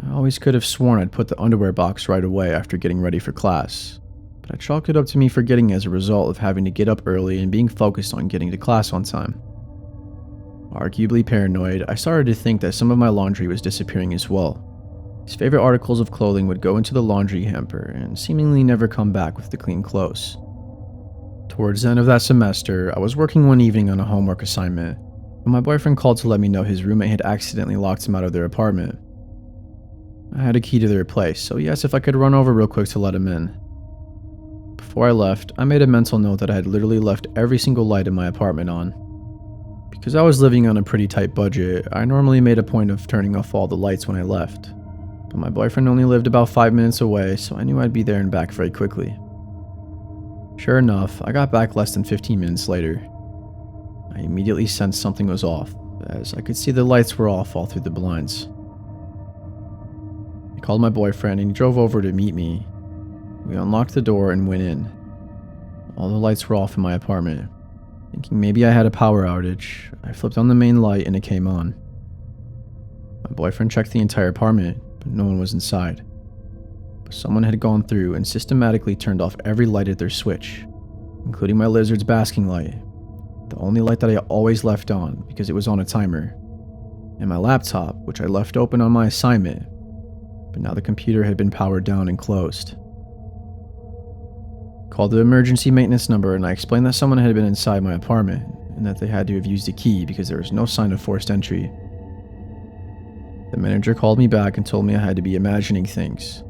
A: I always could have sworn I'd put the underwear box right away after getting ready for class, but I chalked it up to me forgetting as a result of having to get up early and being focused on getting to class on time. Arguably paranoid, I started to think that some of my laundry was disappearing as well. His favorite articles of clothing would go into the laundry hamper and seemingly never come back with the clean clothes. Towards the end of that semester, I was working one evening on a homework assignment when my boyfriend called to let me know his roommate had accidentally locked him out of their apartment. I had a key to their place, so he asked if I could run over real quick to let him in. Before I left, I made a mental note that I had literally left every single light in my apartment on. Because I was living on a pretty tight budget, I normally made a point of turning off all the lights when I left. But my boyfriend only lived about 5 minutes away, so I knew I'd be there and back very quickly. Sure enough, I got back less than 15 minutes later. I immediately sensed something was off, as I could see the lights were off all through the blinds. I called my boyfriend and he drove over to meet me. We unlocked the door and went in. All the lights were off in my apartment. Thinking maybe I had a power outage, I flipped on the main light and it came on. My boyfriend checked the entire apartment, but no one was inside. But someone had gone through and systematically turned off every light at their switch, including my lizard's basking light, the only light that I always left on because it was on a timer. and my laptop, which I left open on my assignment, but now the computer had been powered down and closed. Called the emergency maintenance number and I explained that someone had been inside my apartment and that they had to have used a key because there was no sign of forced entry. The manager called me back and told me I had to be imagining things.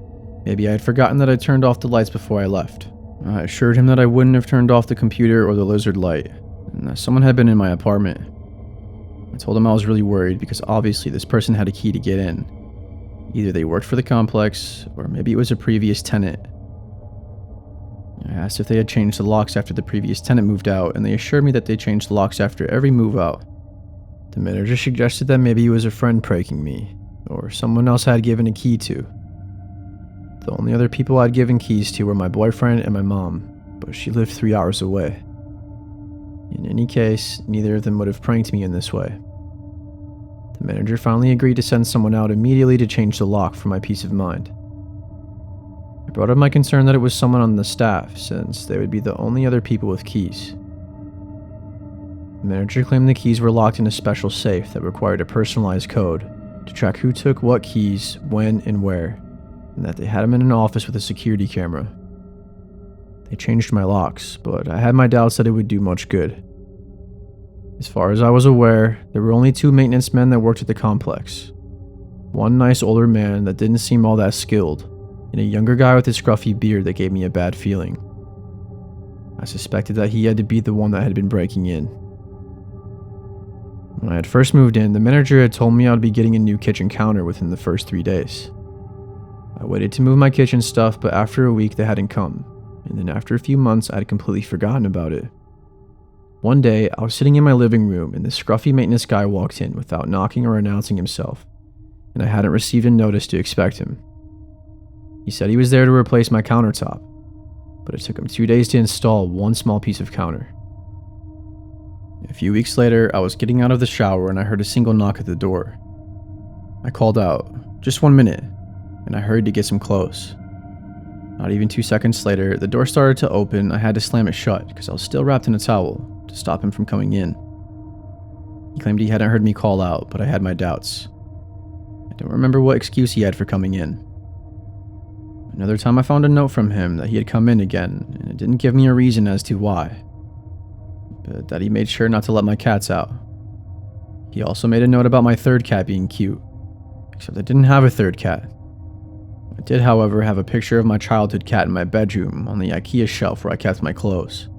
A: Maybe I had forgotten that I turned off the lights before I left. I assured him that I wouldn't have turned off the computer or the lizard light, and that someone had been in my apartment. I told him I was really worried because obviously this person had a key to get in. Either they worked for the complex, or maybe it was a previous tenant. I asked if they had changed the locks after the previous tenant moved out, and they assured me that they changed the locks after every move out. The manager suggested that maybe it was a friend pranking me, or someone else I had given a key to. The only other people I'd given keys to were my boyfriend and my mom, but she lived 3 hours away. In any case, neither of them would have pranked me in this way. The manager finally agreed to send someone out immediately to change the lock for my peace of mind. I brought up my concern that it was someone on the staff, since they would be the only other people with keys. The manager claimed the keys were locked in a special safe that required a personalized code to track who took what keys, when, and where, and that they had them in an office with a security camera. They changed my locks, but I had my doubts that it would do much good. As far as I was aware, there were only 2 maintenance men that worked at the complex. One nice older man that didn't seem all that skilled, and a younger guy with a scruffy beard that gave me a bad feeling. I suspected that he had to be the one that had been breaking in. When I had first moved in, the manager had told me I would be getting a new kitchen counter within the first 3 days. I waited to move my kitchen stuff, but after a week they hadn't come, and then after a few months I had completely forgotten about it. One day, I was sitting in my living room and this scruffy maintenance guy walked in without knocking or announcing himself, and I hadn't received a notice to expect him. He said he was there to replace my countertop, but it took him 2 days to install one small piece of counter. A few weeks later, I was getting out of the shower and I heard a single knock at the door. I called out, "Just 1 minute," and I hurried to get some clothes. Not even 2 seconds later, the door started to open. I had to slam it shut because I was still wrapped in a towel to stop him from coming in. He claimed he hadn't heard me call out, but I had my doubts. I don't remember what excuse he had for coming in. Another time I found a note from him that he had come in again, and it didn't give me a reason as to why, but that he made sure not to let my cats out. He also made a note about my third cat being cute, except I didn't have a third cat. I did, however, have a picture of my childhood cat in my bedroom on the IKEA shelf where I kept my clothes.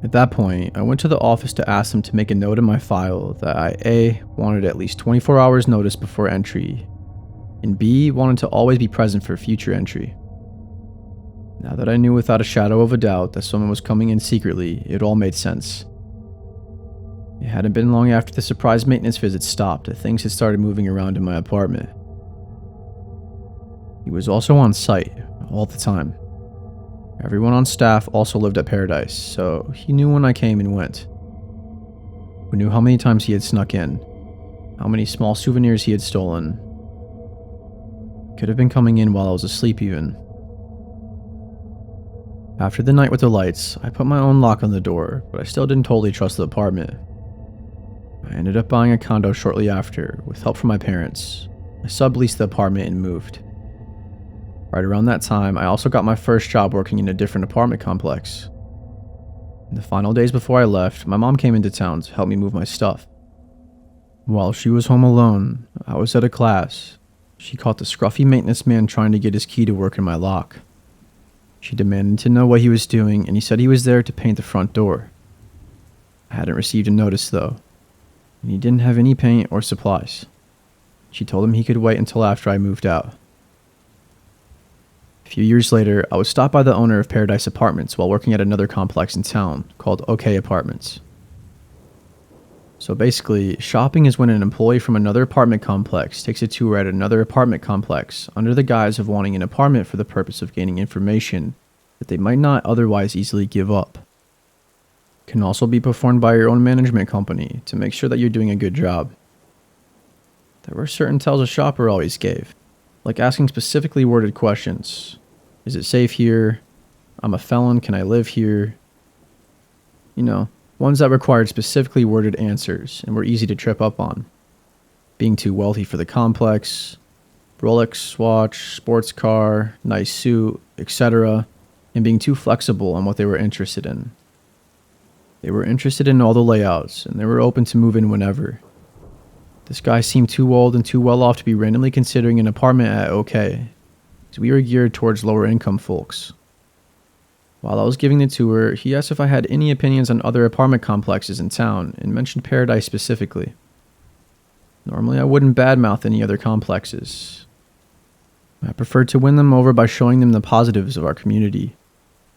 A: At that point, I went to the office to ask them to make a note in my file that I A, wanted at least 24 hours notice before entry, and B, wanted to always be present for future entry. Now that I knew without a shadow of a doubt that someone was coming in secretly, it all made sense. It hadn't been long after the surprise maintenance visit stopped that things had started moving around in my apartment. He was also on site, all the time. Everyone on staff also lived at Paradise, so he knew when I came and went. We knew how many times he had snuck in, how many small souvenirs he had stolen. Could have been coming in while I was asleep even. After the night with the lights, I put my own lock on the door, but I still didn't totally trust the apartment. I ended up buying a condo shortly after, with help from my parents. I subleased the apartment and moved. Right around that time, I also got my first job working in a different apartment complex. In the final days before I left, my mom came into town to help me move my stuff. While she was home alone, I was at a class. She caught the scruffy maintenance man trying to get his key to work in my lock. She demanded to know what he was doing, and he said he was there to paint the front door. I hadn't received a notice though, and he didn't have any paint or supplies. She told him he could wait until after I moved out. A few years later, I was stopped by the owner of Paradise Apartments while working at another complex in town called OK Apartments. So basically, shopping is when an employee from another apartment complex takes a tour at another apartment complex under the guise of wanting an apartment for the purpose of gaining information that they might not otherwise easily give up. It can also be performed by your own management company to make sure that you're doing a good job. There were certain tells a shopper always gave, like asking specifically worded questions. Is it safe here? I'm a felon, can I live here? You know, ones that required specifically worded answers and were easy to trip up on. being too wealthy for the complex, Rolex watch, sports car, nice suit, etc., and being too flexible on what they were interested in. They were interested in all the layouts, and they were open to move in whenever. This guy seemed too old and too well off to be randomly considering an apartment at OK, as we were geared towards lower income folks. While I was giving the tour, he asked if I had any opinions on other apartment complexes in town, and mentioned Paradise specifically. Normally I wouldn't badmouth any other complexes. I preferred to win them over by showing them the positives of our community.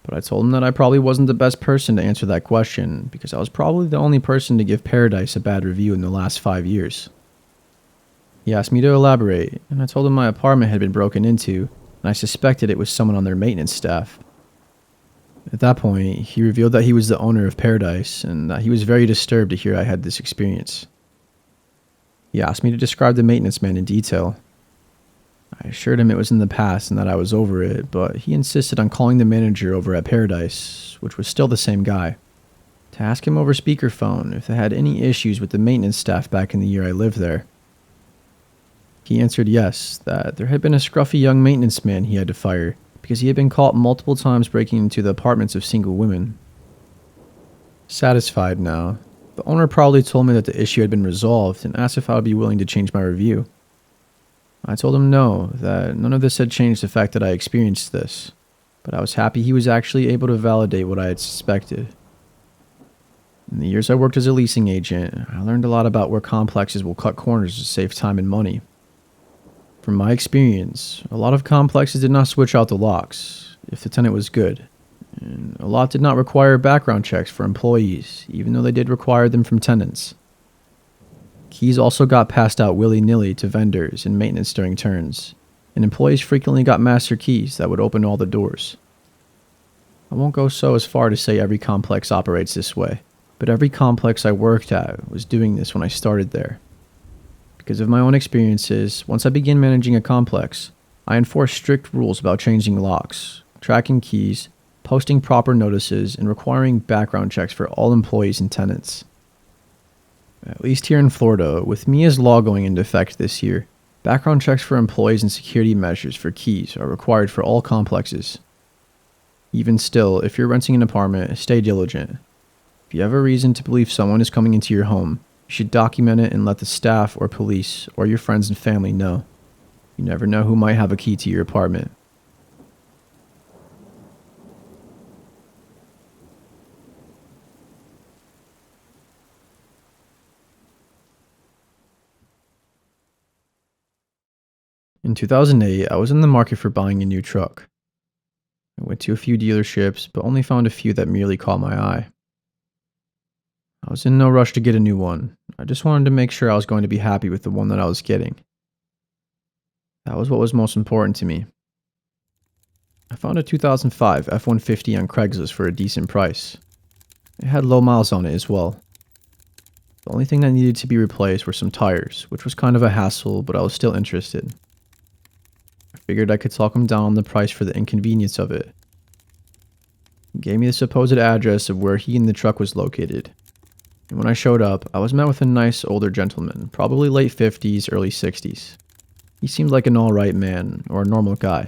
A: But I told him that I probably wasn't the best person to answer that question, because I was probably the only person to give Paradise a bad review in the last 5 years. He asked me to elaborate, and I told him my apartment had been broken into, and I suspected it was someone on their maintenance staff. At that point, he revealed that he was the owner of Paradise, and that he was very disturbed to hear I had this experience. He asked me to describe the maintenance man in detail. I assured him it was in the past and that I was over it, but he insisted on calling the manager over at Paradise, which was still the same guy, to ask him over speakerphone if they had any issues with the maintenance staff back in the year I lived there. He answered yes, that there had been a scruffy young maintenance man he had to fire because he had been caught multiple times breaking into the apartments of single women. Satisfied now, the owner proudly told me that the issue had been resolved and asked if I would be willing to change my review. I told him no, that none of this had changed the fact that I experienced this, but I was happy he was actually able to validate what I had suspected. In the years I worked as a leasing agent, I learned a lot about where complexes will cut corners to save time and money. From my experience, a lot of complexes did not switch out the locks, if the tenant was good, and a lot did not require background checks for employees, even though they did require them from tenants. Keys also got passed out willy-nilly to vendors and maintenance during turns, and employees frequently got master keys that would open all the doors. I won't go so as far to say every complex operates this way, but every complex I worked at was doing this when I started there. Because of my own experiences, once I began managing a complex, I enforced strict rules about changing locks, tracking keys, posting proper notices, and requiring background checks for all employees and tenants. At least here in Florida, with MIA's law going into effect this year, background checks for employees and security measures for keys are required for all complexes. Even still, if you're renting an apartment, stay diligent. If you have a reason to believe someone is coming into your home, you should document it and let the staff or police or your friends and family know. You never know who might have a key to your apartment. In 2008, I was in the market for buying a new truck. I went to a few dealerships, but only found a few that merely caught my eye. I was in no rush to get a new one. I just wanted to make sure I was going to be happy with the one that I was getting. That was what was most important to me. I found a 2005 F-150 on Craigslist for a decent price. It had low miles on it as well. The only thing that needed to be replaced were some tires, which was kind of a hassle, but I was still interested. I figured I could talk him down on the price for the inconvenience of it. He gave me the supposed address of where he and the truck was located. And when I showed up, I was met with a nice older gentleman, probably late 50s, early 60s. He seemed like an alright man, or a normal guy.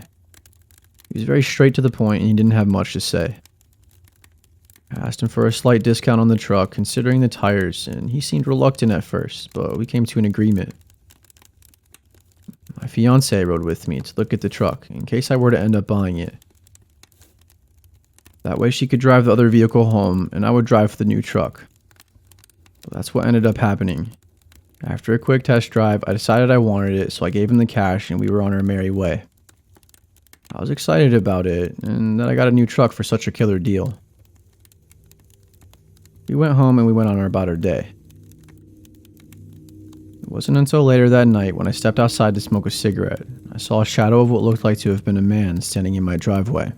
A: He was very straight to the point and he didn't have much to say. I asked him for a slight discount on the truck, considering the tires, and he seemed reluctant at first, but we came to an agreement. My fiancée rode with me to look at the truck, in case I were to end up buying it. That way she could drive the other vehicle home, and I would drive the new truck. But that's what ended up happening. After a quick test drive, I decided I wanted it, so I gave him the cash and we were on our merry way. I was excited about it, and that I got a new truck for such a killer deal. We went home and we went on about our day. It wasn't until later that night when I stepped outside to smoke a cigarette, I saw a shadow of what looked like to have been a man standing in my driveway.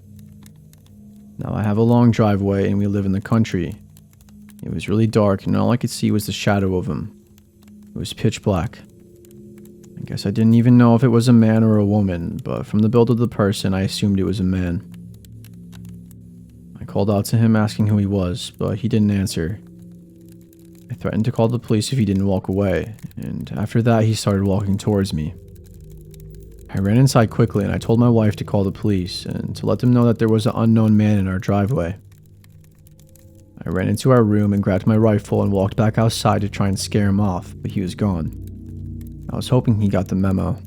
A: Now I have a long driveway and we live in the country. It was really dark and all I could see was the shadow of him. It was pitch black. I guess I didn't even know if it was a man or a woman, but from the build of the person I assumed it was a man. I called out to him asking who he was, but he didn't answer. I threatened to call the police if he didn't walk away, and after that he started walking towards me. I ran inside quickly and I told my wife to call the police and to let them know that there was an unknown man in our driveway. I ran into our room and grabbed my rifle and walked back outside to try and scare him off, but he was gone. I was hoping he got the memo.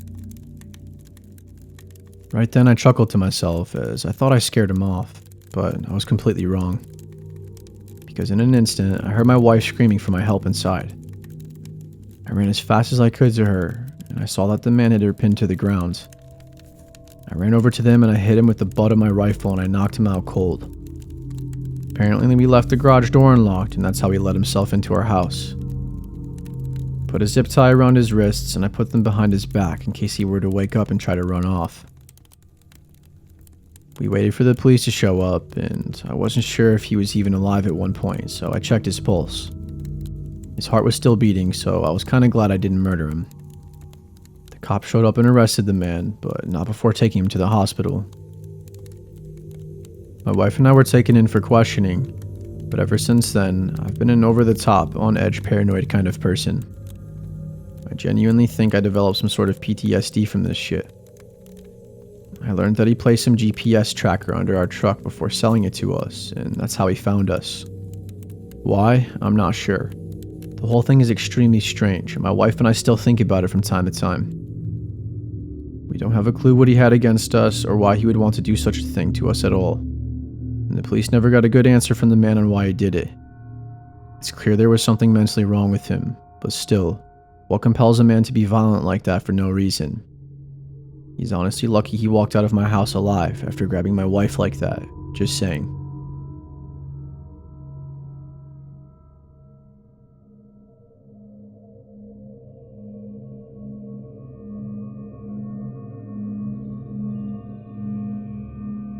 A: Right then I chuckled to myself as I thought I scared him off, but I was completely wrong. Because in an instant, I heard my wife screaming for my help inside. I ran as fast as I could to her, and I saw that the man had her pinned to the ground. I ran over to them and I hit him with the butt of my rifle and I knocked him out cold. Apparently we left the garage door unlocked and that's how he let himself into our house. Put a zip tie around his wrists and I put them behind his back in case he were to wake up and try to run off. We waited for the police to show up, and I wasn't sure if he was even alive at one point, so I checked his pulse. His heart was still beating, so I was kinda glad I didn't murder him. The cops showed up and arrested the man, but not before taking him to the hospital. My wife and I were taken in for questioning, but ever since then, I've been an over-the-top, on-edge paranoid kind of person. I genuinely think I developed some sort of PTSD from this shit. I learned that he placed some GPS tracker under our truck before selling it to us, and that's how he found us. Why? I'm not sure. The whole thing is extremely strange, and my wife and I still think about it from time to time. We don't have a clue what he had against us or why he would want to do such a thing to us at all. And the police never got a good answer from the man on why he did it. It's clear there was something mentally wrong with him, but still, what compels a man to be violent like that for no reason? He's honestly lucky he walked out of my house alive after grabbing my wife like that, just saying.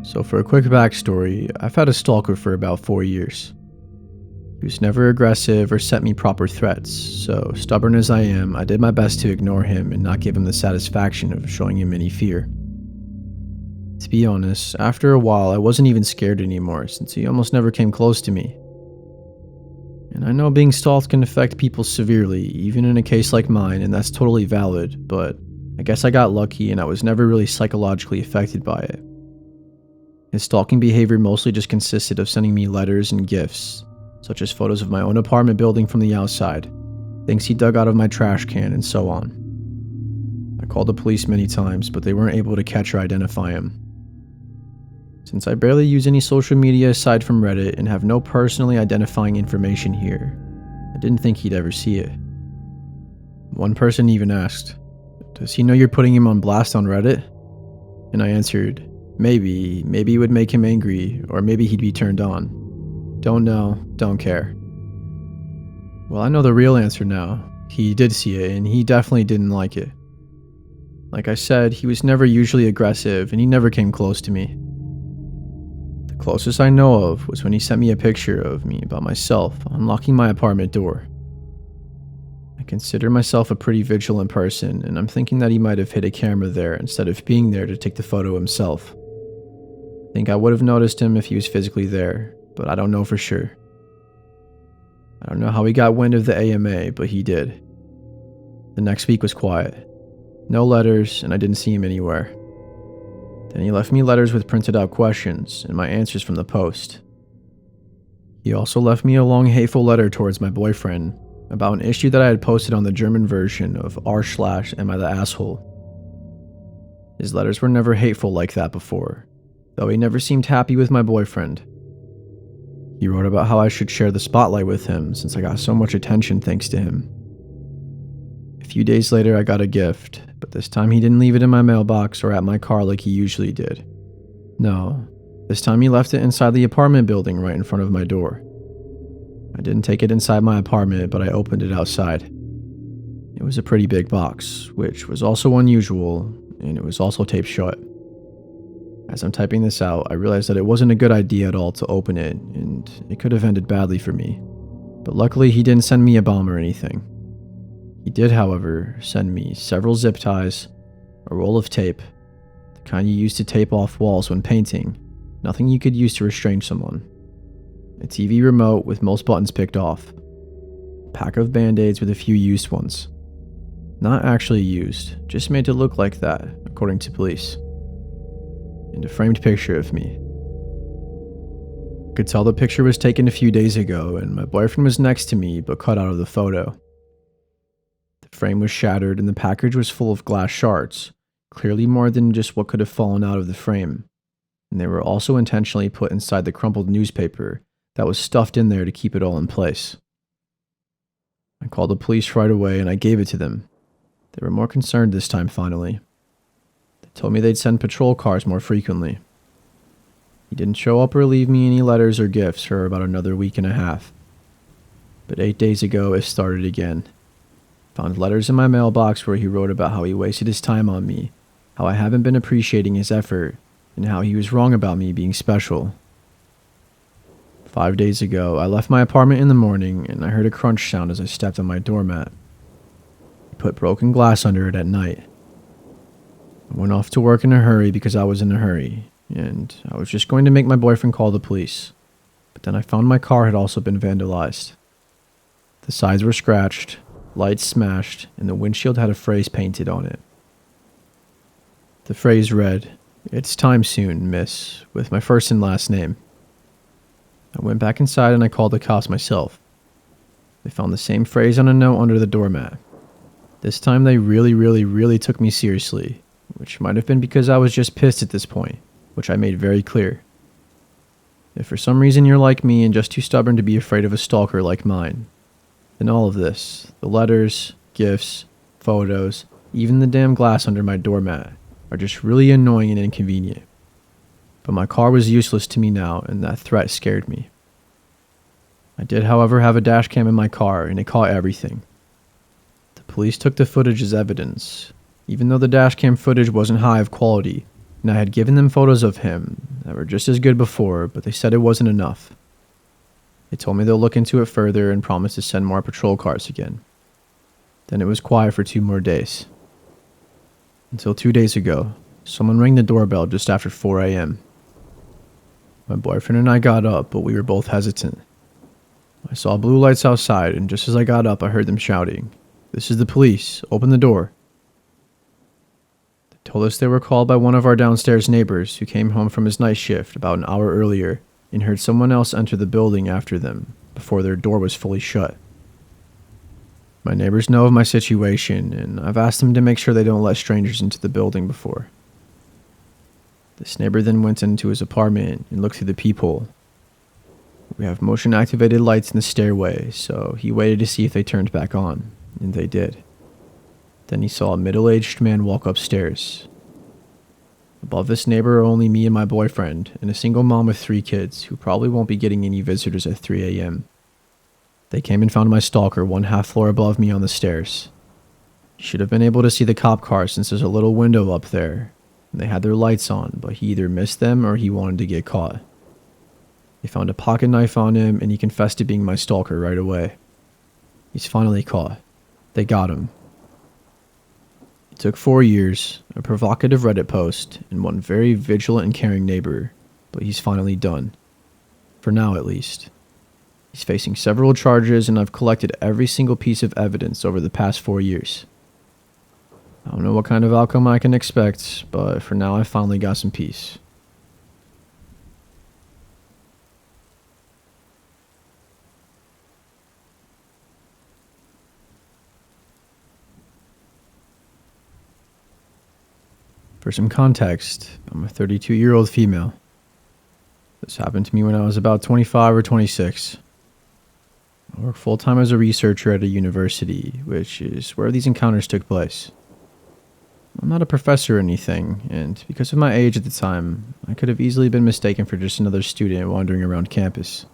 A: So for a quick backstory, I've had a stalker for about 4 years. He was never aggressive or sent me proper threats, so stubborn as I am, I did my best to ignore him and not give him the satisfaction of showing him any fear. To be honest, after a while I wasn't even scared anymore since he almost never came close to me. And I know being stalked can affect people severely, even in a case like mine, and that's totally valid, but I guess I got lucky and I was never really psychologically affected by it. His stalking behavior mostly just consisted of sending me letters and gifts, such as photos of my own apartment building from the outside, things he dug out of my trash can, and so on. I called the police many times, but they weren't able to catch or identify him. Since I barely use any social media aside from Reddit and have no personally identifying information here, I didn't think he'd ever see it. One person even asked, "Does he know you're putting him on blast on Reddit?" And I answered, maybe it would make him angry, or maybe he'd be turned on. Don't know, don't care. Well, I know the real answer now. He did see it, and he definitely didn't like it. Like I said, he was never usually aggressive, and he never came close to me. The closest I know of was when he sent me a picture of me by myself unlocking my apartment door. I consider myself a pretty vigilant person, and I'm thinking that he might have hid a camera there instead of being there to take the photo himself. I think I would have noticed him if he was physically there, but I don't know for sure. I don't know how he got wind of the AMA, but he did. The next week was quiet. No letters, and I didn't see him anywhere. Then he left me letters with printed out questions and my answers from the post. He also left me a long hateful letter towards my boyfriend about an issue that I had posted on the German version of r/am I the asshole. His letters were never hateful like that before, though he never seemed happy with my boyfriend. He wrote about how I should share the spotlight with him since I got so much attention thanks to him. A few days later I got a gift, but this time he didn't leave it in my mailbox or at my car like he usually did. No, this time he left it inside the apartment building right in front of my door. I didn't take it inside my apartment, but I opened it outside. It was a pretty big box, which was also unusual, and it was also taped shut. As I'm typing this out, I realized that it wasn't a good idea at all to open it, and it could have ended badly for me. But luckily, he didn't send me a bomb or anything. He did, however, send me several zip ties, a roll of tape, the kind you use to tape off walls when painting, nothing you could use to restrain someone, a TV remote with most buttons picked off, pack of band-aids with a few used ones. Not actually used, just made to look like that, according to police. And a framed picture of me. I could tell the picture was taken a few days ago, and my boyfriend was next to me but cut out of the photo. The frame was shattered and the package was full of glass shards, clearly more than just what could have fallen out of the frame. And they were also intentionally put inside the crumpled newspaper that was stuffed in there to keep it all in place. I called the police right away and I gave it to them. They were more concerned this time finally. They told me they'd send patrol cars more frequently. He didn't show up or leave me any letters or gifts for about another week and a half. But 8 days ago it started again. Found letters in my mailbox where he wrote about how he wasted his time on me, how I haven't been appreciating his effort, and how he was wrong about me being special. 5 days ago, I left my apartment in the morning and I heard a crunch sound as I stepped on my doormat. He put broken glass under it at night. I went off to work in a hurry because I was in a hurry, and I was just going to make my boyfriend call the police. But then I found my car had also been vandalized. The sides were scratched, lights smashed, and the windshield had a phrase painted on it. The phrase read, "It's time soon, miss," with my first and last name. I went back inside and I called the cops myself. They found the same phrase on a note under the doormat. This time they really took me seriously, which might have been because I was just pissed at this point, which I made very clear. If for some reason you're like me and just too stubborn to be afraid of a stalker like mine, then all of this, the letters, gifts, photos, even the damn glass under my doormat, are just really annoying and inconvenient. But my car was useless to me now, and that threat scared me. I did, however, have a dash cam in my car, and it caught everything. The police took the footage as evidence, even though the dash cam footage wasn't high of quality, and I had given them photos of him that were just as good before, but they said it wasn't enough. They told me they'll look into it further and promised to send more patrol cars again. Then it was quiet for 2 more days. Until 2 days ago, someone rang the doorbell just after 4 a.m. My boyfriend and I got up, but we were both hesitant. I saw blue lights outside, and just as I got up, I heard them shouting, "This is the police, open the door." They told us they were called by one of our downstairs neighbors who came home from his night shift about an hour earlier and heard someone else enter the building after them, before their door was fully shut. My neighbors know of my situation, and I've asked them to make sure they don't let strangers into the building before. This neighbor then went into his apartment and looked through the peephole. We have motion-activated lights in the stairway, so he waited to see if they turned back on, and they did. Then he saw a middle-aged man walk upstairs. Above this neighbor are only me and my boyfriend, and a single mom with 3 kids who probably won't be getting any visitors at 3 a.m. They came and found my stalker 1/2 floor above me on the stairs. You should have been able to see the cop car since there's a little window up there. They had their lights on, but he either missed them or he wanted to get caught. They found a pocket knife on him, and he confessed to being my stalker right away. He's finally caught. They got him. It took 4 years, a provocative Reddit post, and one very vigilant and caring neighbor, but he's finally done. For now, at least. He's facing several charges, and I've collected every single piece of evidence over the past 4 years. I don't know what kind of outcome I can expect, but for now I finally got some peace. For some context, I'm a 32-year-old female. This happened to me when I was about 25 or 26. I work full-time as a researcher at a university, which is where these encounters took place. I'm not a professor or anything, and because of my age at the time, I could have easily been mistaken for just another student wandering around campus.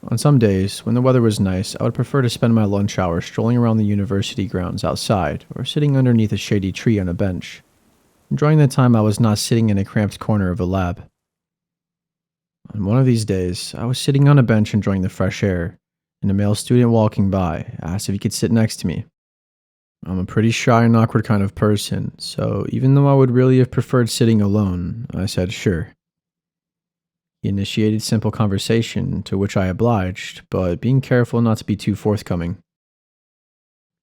A: On some days, when the weather was nice, I would prefer to spend my lunch hour strolling around the university grounds outside or sitting underneath a shady tree on a bench, enjoying the time I was not sitting in a cramped corner of a lab. On one of these days, I was sitting on a bench enjoying the fresh air, and a male student walking by asked if he could sit next to me. I'm a pretty shy and awkward kind of person, so even though I would really have preferred sitting alone, I said sure. He initiated simple conversation, to which I obliged, but being careful not to be too forthcoming.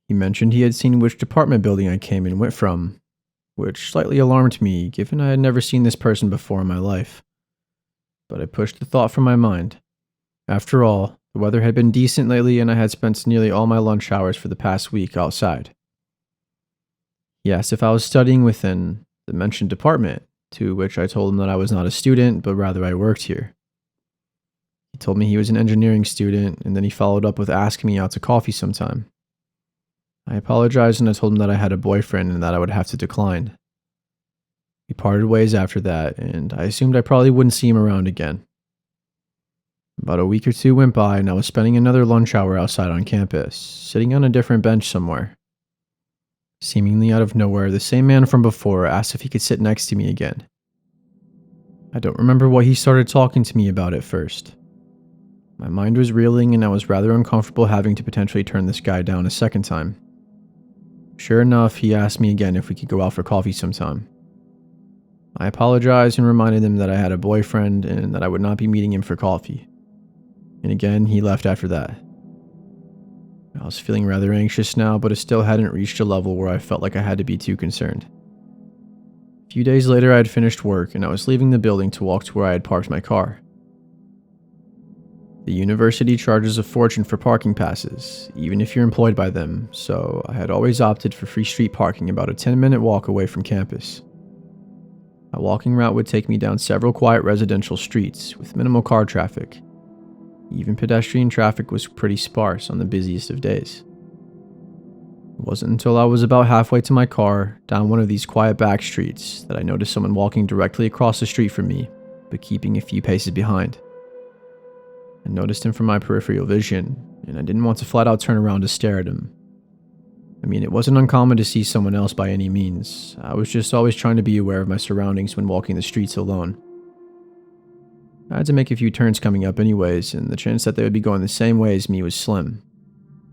A: He mentioned he had seen which apartment building I came and went from, which slightly alarmed me, given I had never seen this person before in my life. But I pushed the thought from my mind. After all, the weather had been decent lately, and I had spent nearly all my lunch hours for the past week outside. He asked if I was studying within the mentioned department, to which I told him that I was not a student, but rather I worked here. He told me he was an engineering student, and then he followed up with asking me out to coffee sometime. I apologized and I told him that I had a boyfriend and that I would have to decline. We parted ways after that, and I assumed I probably wouldn't see him around again. About a week or two went by, and I was spending another lunch hour outside on campus, sitting on a different bench somewhere. Seemingly out of nowhere, the same man from before asked if he could sit next to me again. I don't remember what he started talking to me about at first. My mind was reeling, and I was rather uncomfortable having to potentially turn this guy down a second time. Sure enough, he asked me again if we could go out for coffee sometime. I apologized and reminded him that I had a boyfriend and that I would not be meeting him for coffee. And again, he left after that. I was feeling rather anxious now, but it still hadn't reached a level where I felt like I had to be too concerned. A few days later, I had finished work and I was leaving the building to walk to where I had parked my car. The university charges a fortune for parking passes, even if you're employed by them, so I had always opted for free street parking about a 10-minute walk away from campus. My walking route would take me down several quiet residential streets with minimal car traffic. Even pedestrian traffic was pretty sparse on the busiest of days. It wasn't until I was about halfway to my car, down one of these quiet back streets, that I noticed someone walking directly across the street from me, but keeping a few paces behind. I noticed him from my peripheral vision, and I didn't want to flat out turn around to stare at him. I mean, it wasn't uncommon to see someone else by any means. I was just always trying to be aware of my surroundings when walking the streets alone. I had to make a few turns coming up anyways, and the chance that they would be going the same way as me was slim.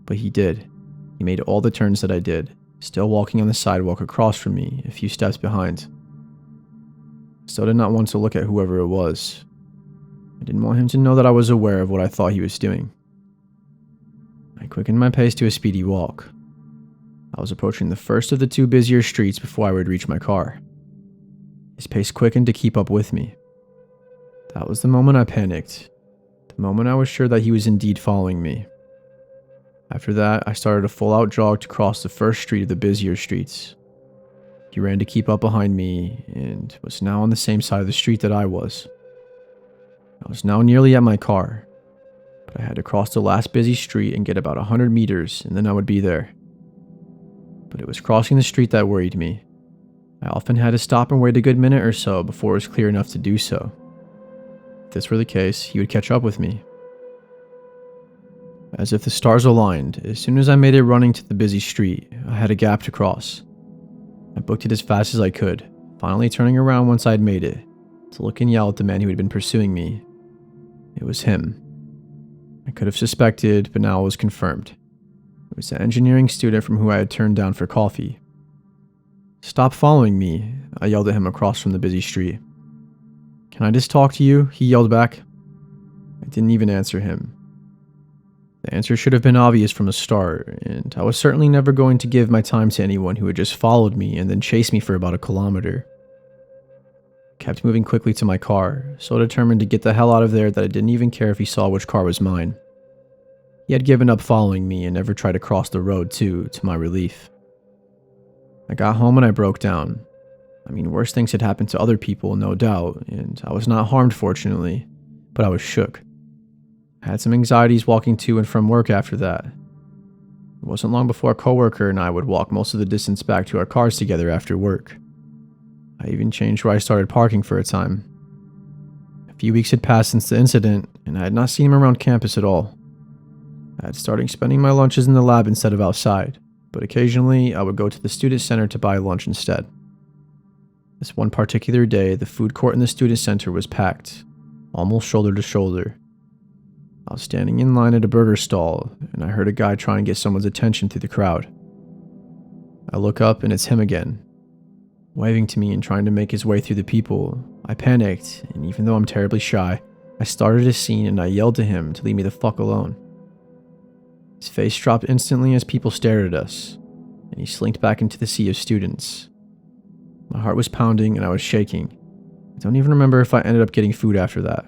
A: But he did. He made all the turns that I did, still walking on the sidewalk across from me, a few steps behind. I still did not want to look at whoever it was. I didn't want him to know that I was aware of what I thought he was doing. I quickened my pace to a speedy walk. I was approaching the first of the two busier streets before I would reach my car. His pace quickened to keep up with me. That was the moment I panicked. The moment I was sure that he was indeed following me. After that, I started a full-out jog to cross the first street of the busier streets. He ran to keep up behind me and was now on the same side of the street that I was. I was now nearly at my car, but I had to cross the last busy street and get about 100 meters, and then I would be there. But it was crossing the street that worried me. I often had to stop and wait a good minute or so before it was clear enough to do so. If this were the case, he would catch up with me. As if the stars aligned, as soon as I made it running to the busy street, I had a gap to cross. I booked it as fast as I could, finally turning around once I had made it, to look and yell at the man who had been pursuing me. It was him. I could have suspected, but now it was confirmed. It was the engineering student from who I had turned down for coffee. "Stop following me," I yelled at him across from the busy street. "Can I just talk to you?" he yelled back. I didn't even answer him. The answer should have been obvious from the start, and I was certainly never going to give my time to anyone who had just followed me and then chased me for about a kilometer. I kept moving quickly to my car, so determined to get the hell out of there that I didn't even care if he saw which car was mine. He had given up following me and never tried to cross the road too, to my relief. I got home and I broke down. I mean, worse things had happened to other people, no doubt, and I was not harmed fortunately, but I was shook. I had some anxieties walking to and from work after that. It wasn't long before a coworker and I would walk most of the distance back to our cars together after work. I even changed where I started parking for a time. A few weeks had passed since the incident, and I had not seen him around campus at all. I had started spending my lunches in the lab instead of outside, but occasionally I would go to the student center to buy lunch instead. This one particular day, the food court in the student center was packed, almost shoulder to shoulder. I was standing in line at a burger stall, and I heard a guy try and get someone's attention through the crowd. I look up, and it's him again, waving to me and trying to make his way through the people. I panicked, and even though I'm terribly shy, I started a scene and I yelled to him to leave me the fuck alone. His face dropped instantly as people stared at us, and he slinked back into the sea of students. My heart was pounding and I was shaking. I don't even remember if I ended up getting food after that.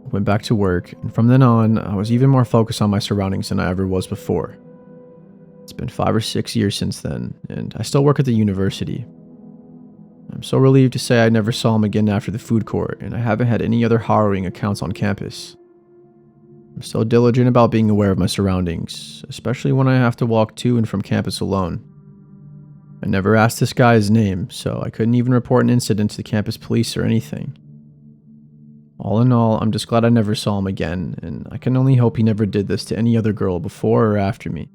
A: I went back to work, and from then on, I was even more focused on my surroundings than I ever was before. It's been 5 or 6 years since then, and I still work at the university. I'm so relieved to say I never saw him again after the food court, and I haven't had any other harrowing accounts on campus. I'm still diligent about being aware of my surroundings, especially when I have to walk to and from campus alone. I never asked this guy his name, so I couldn't even report an incident to the campus police or anything. All in all, I'm just glad I never saw him again, and I can only hope he never did this to any other girl before or after me.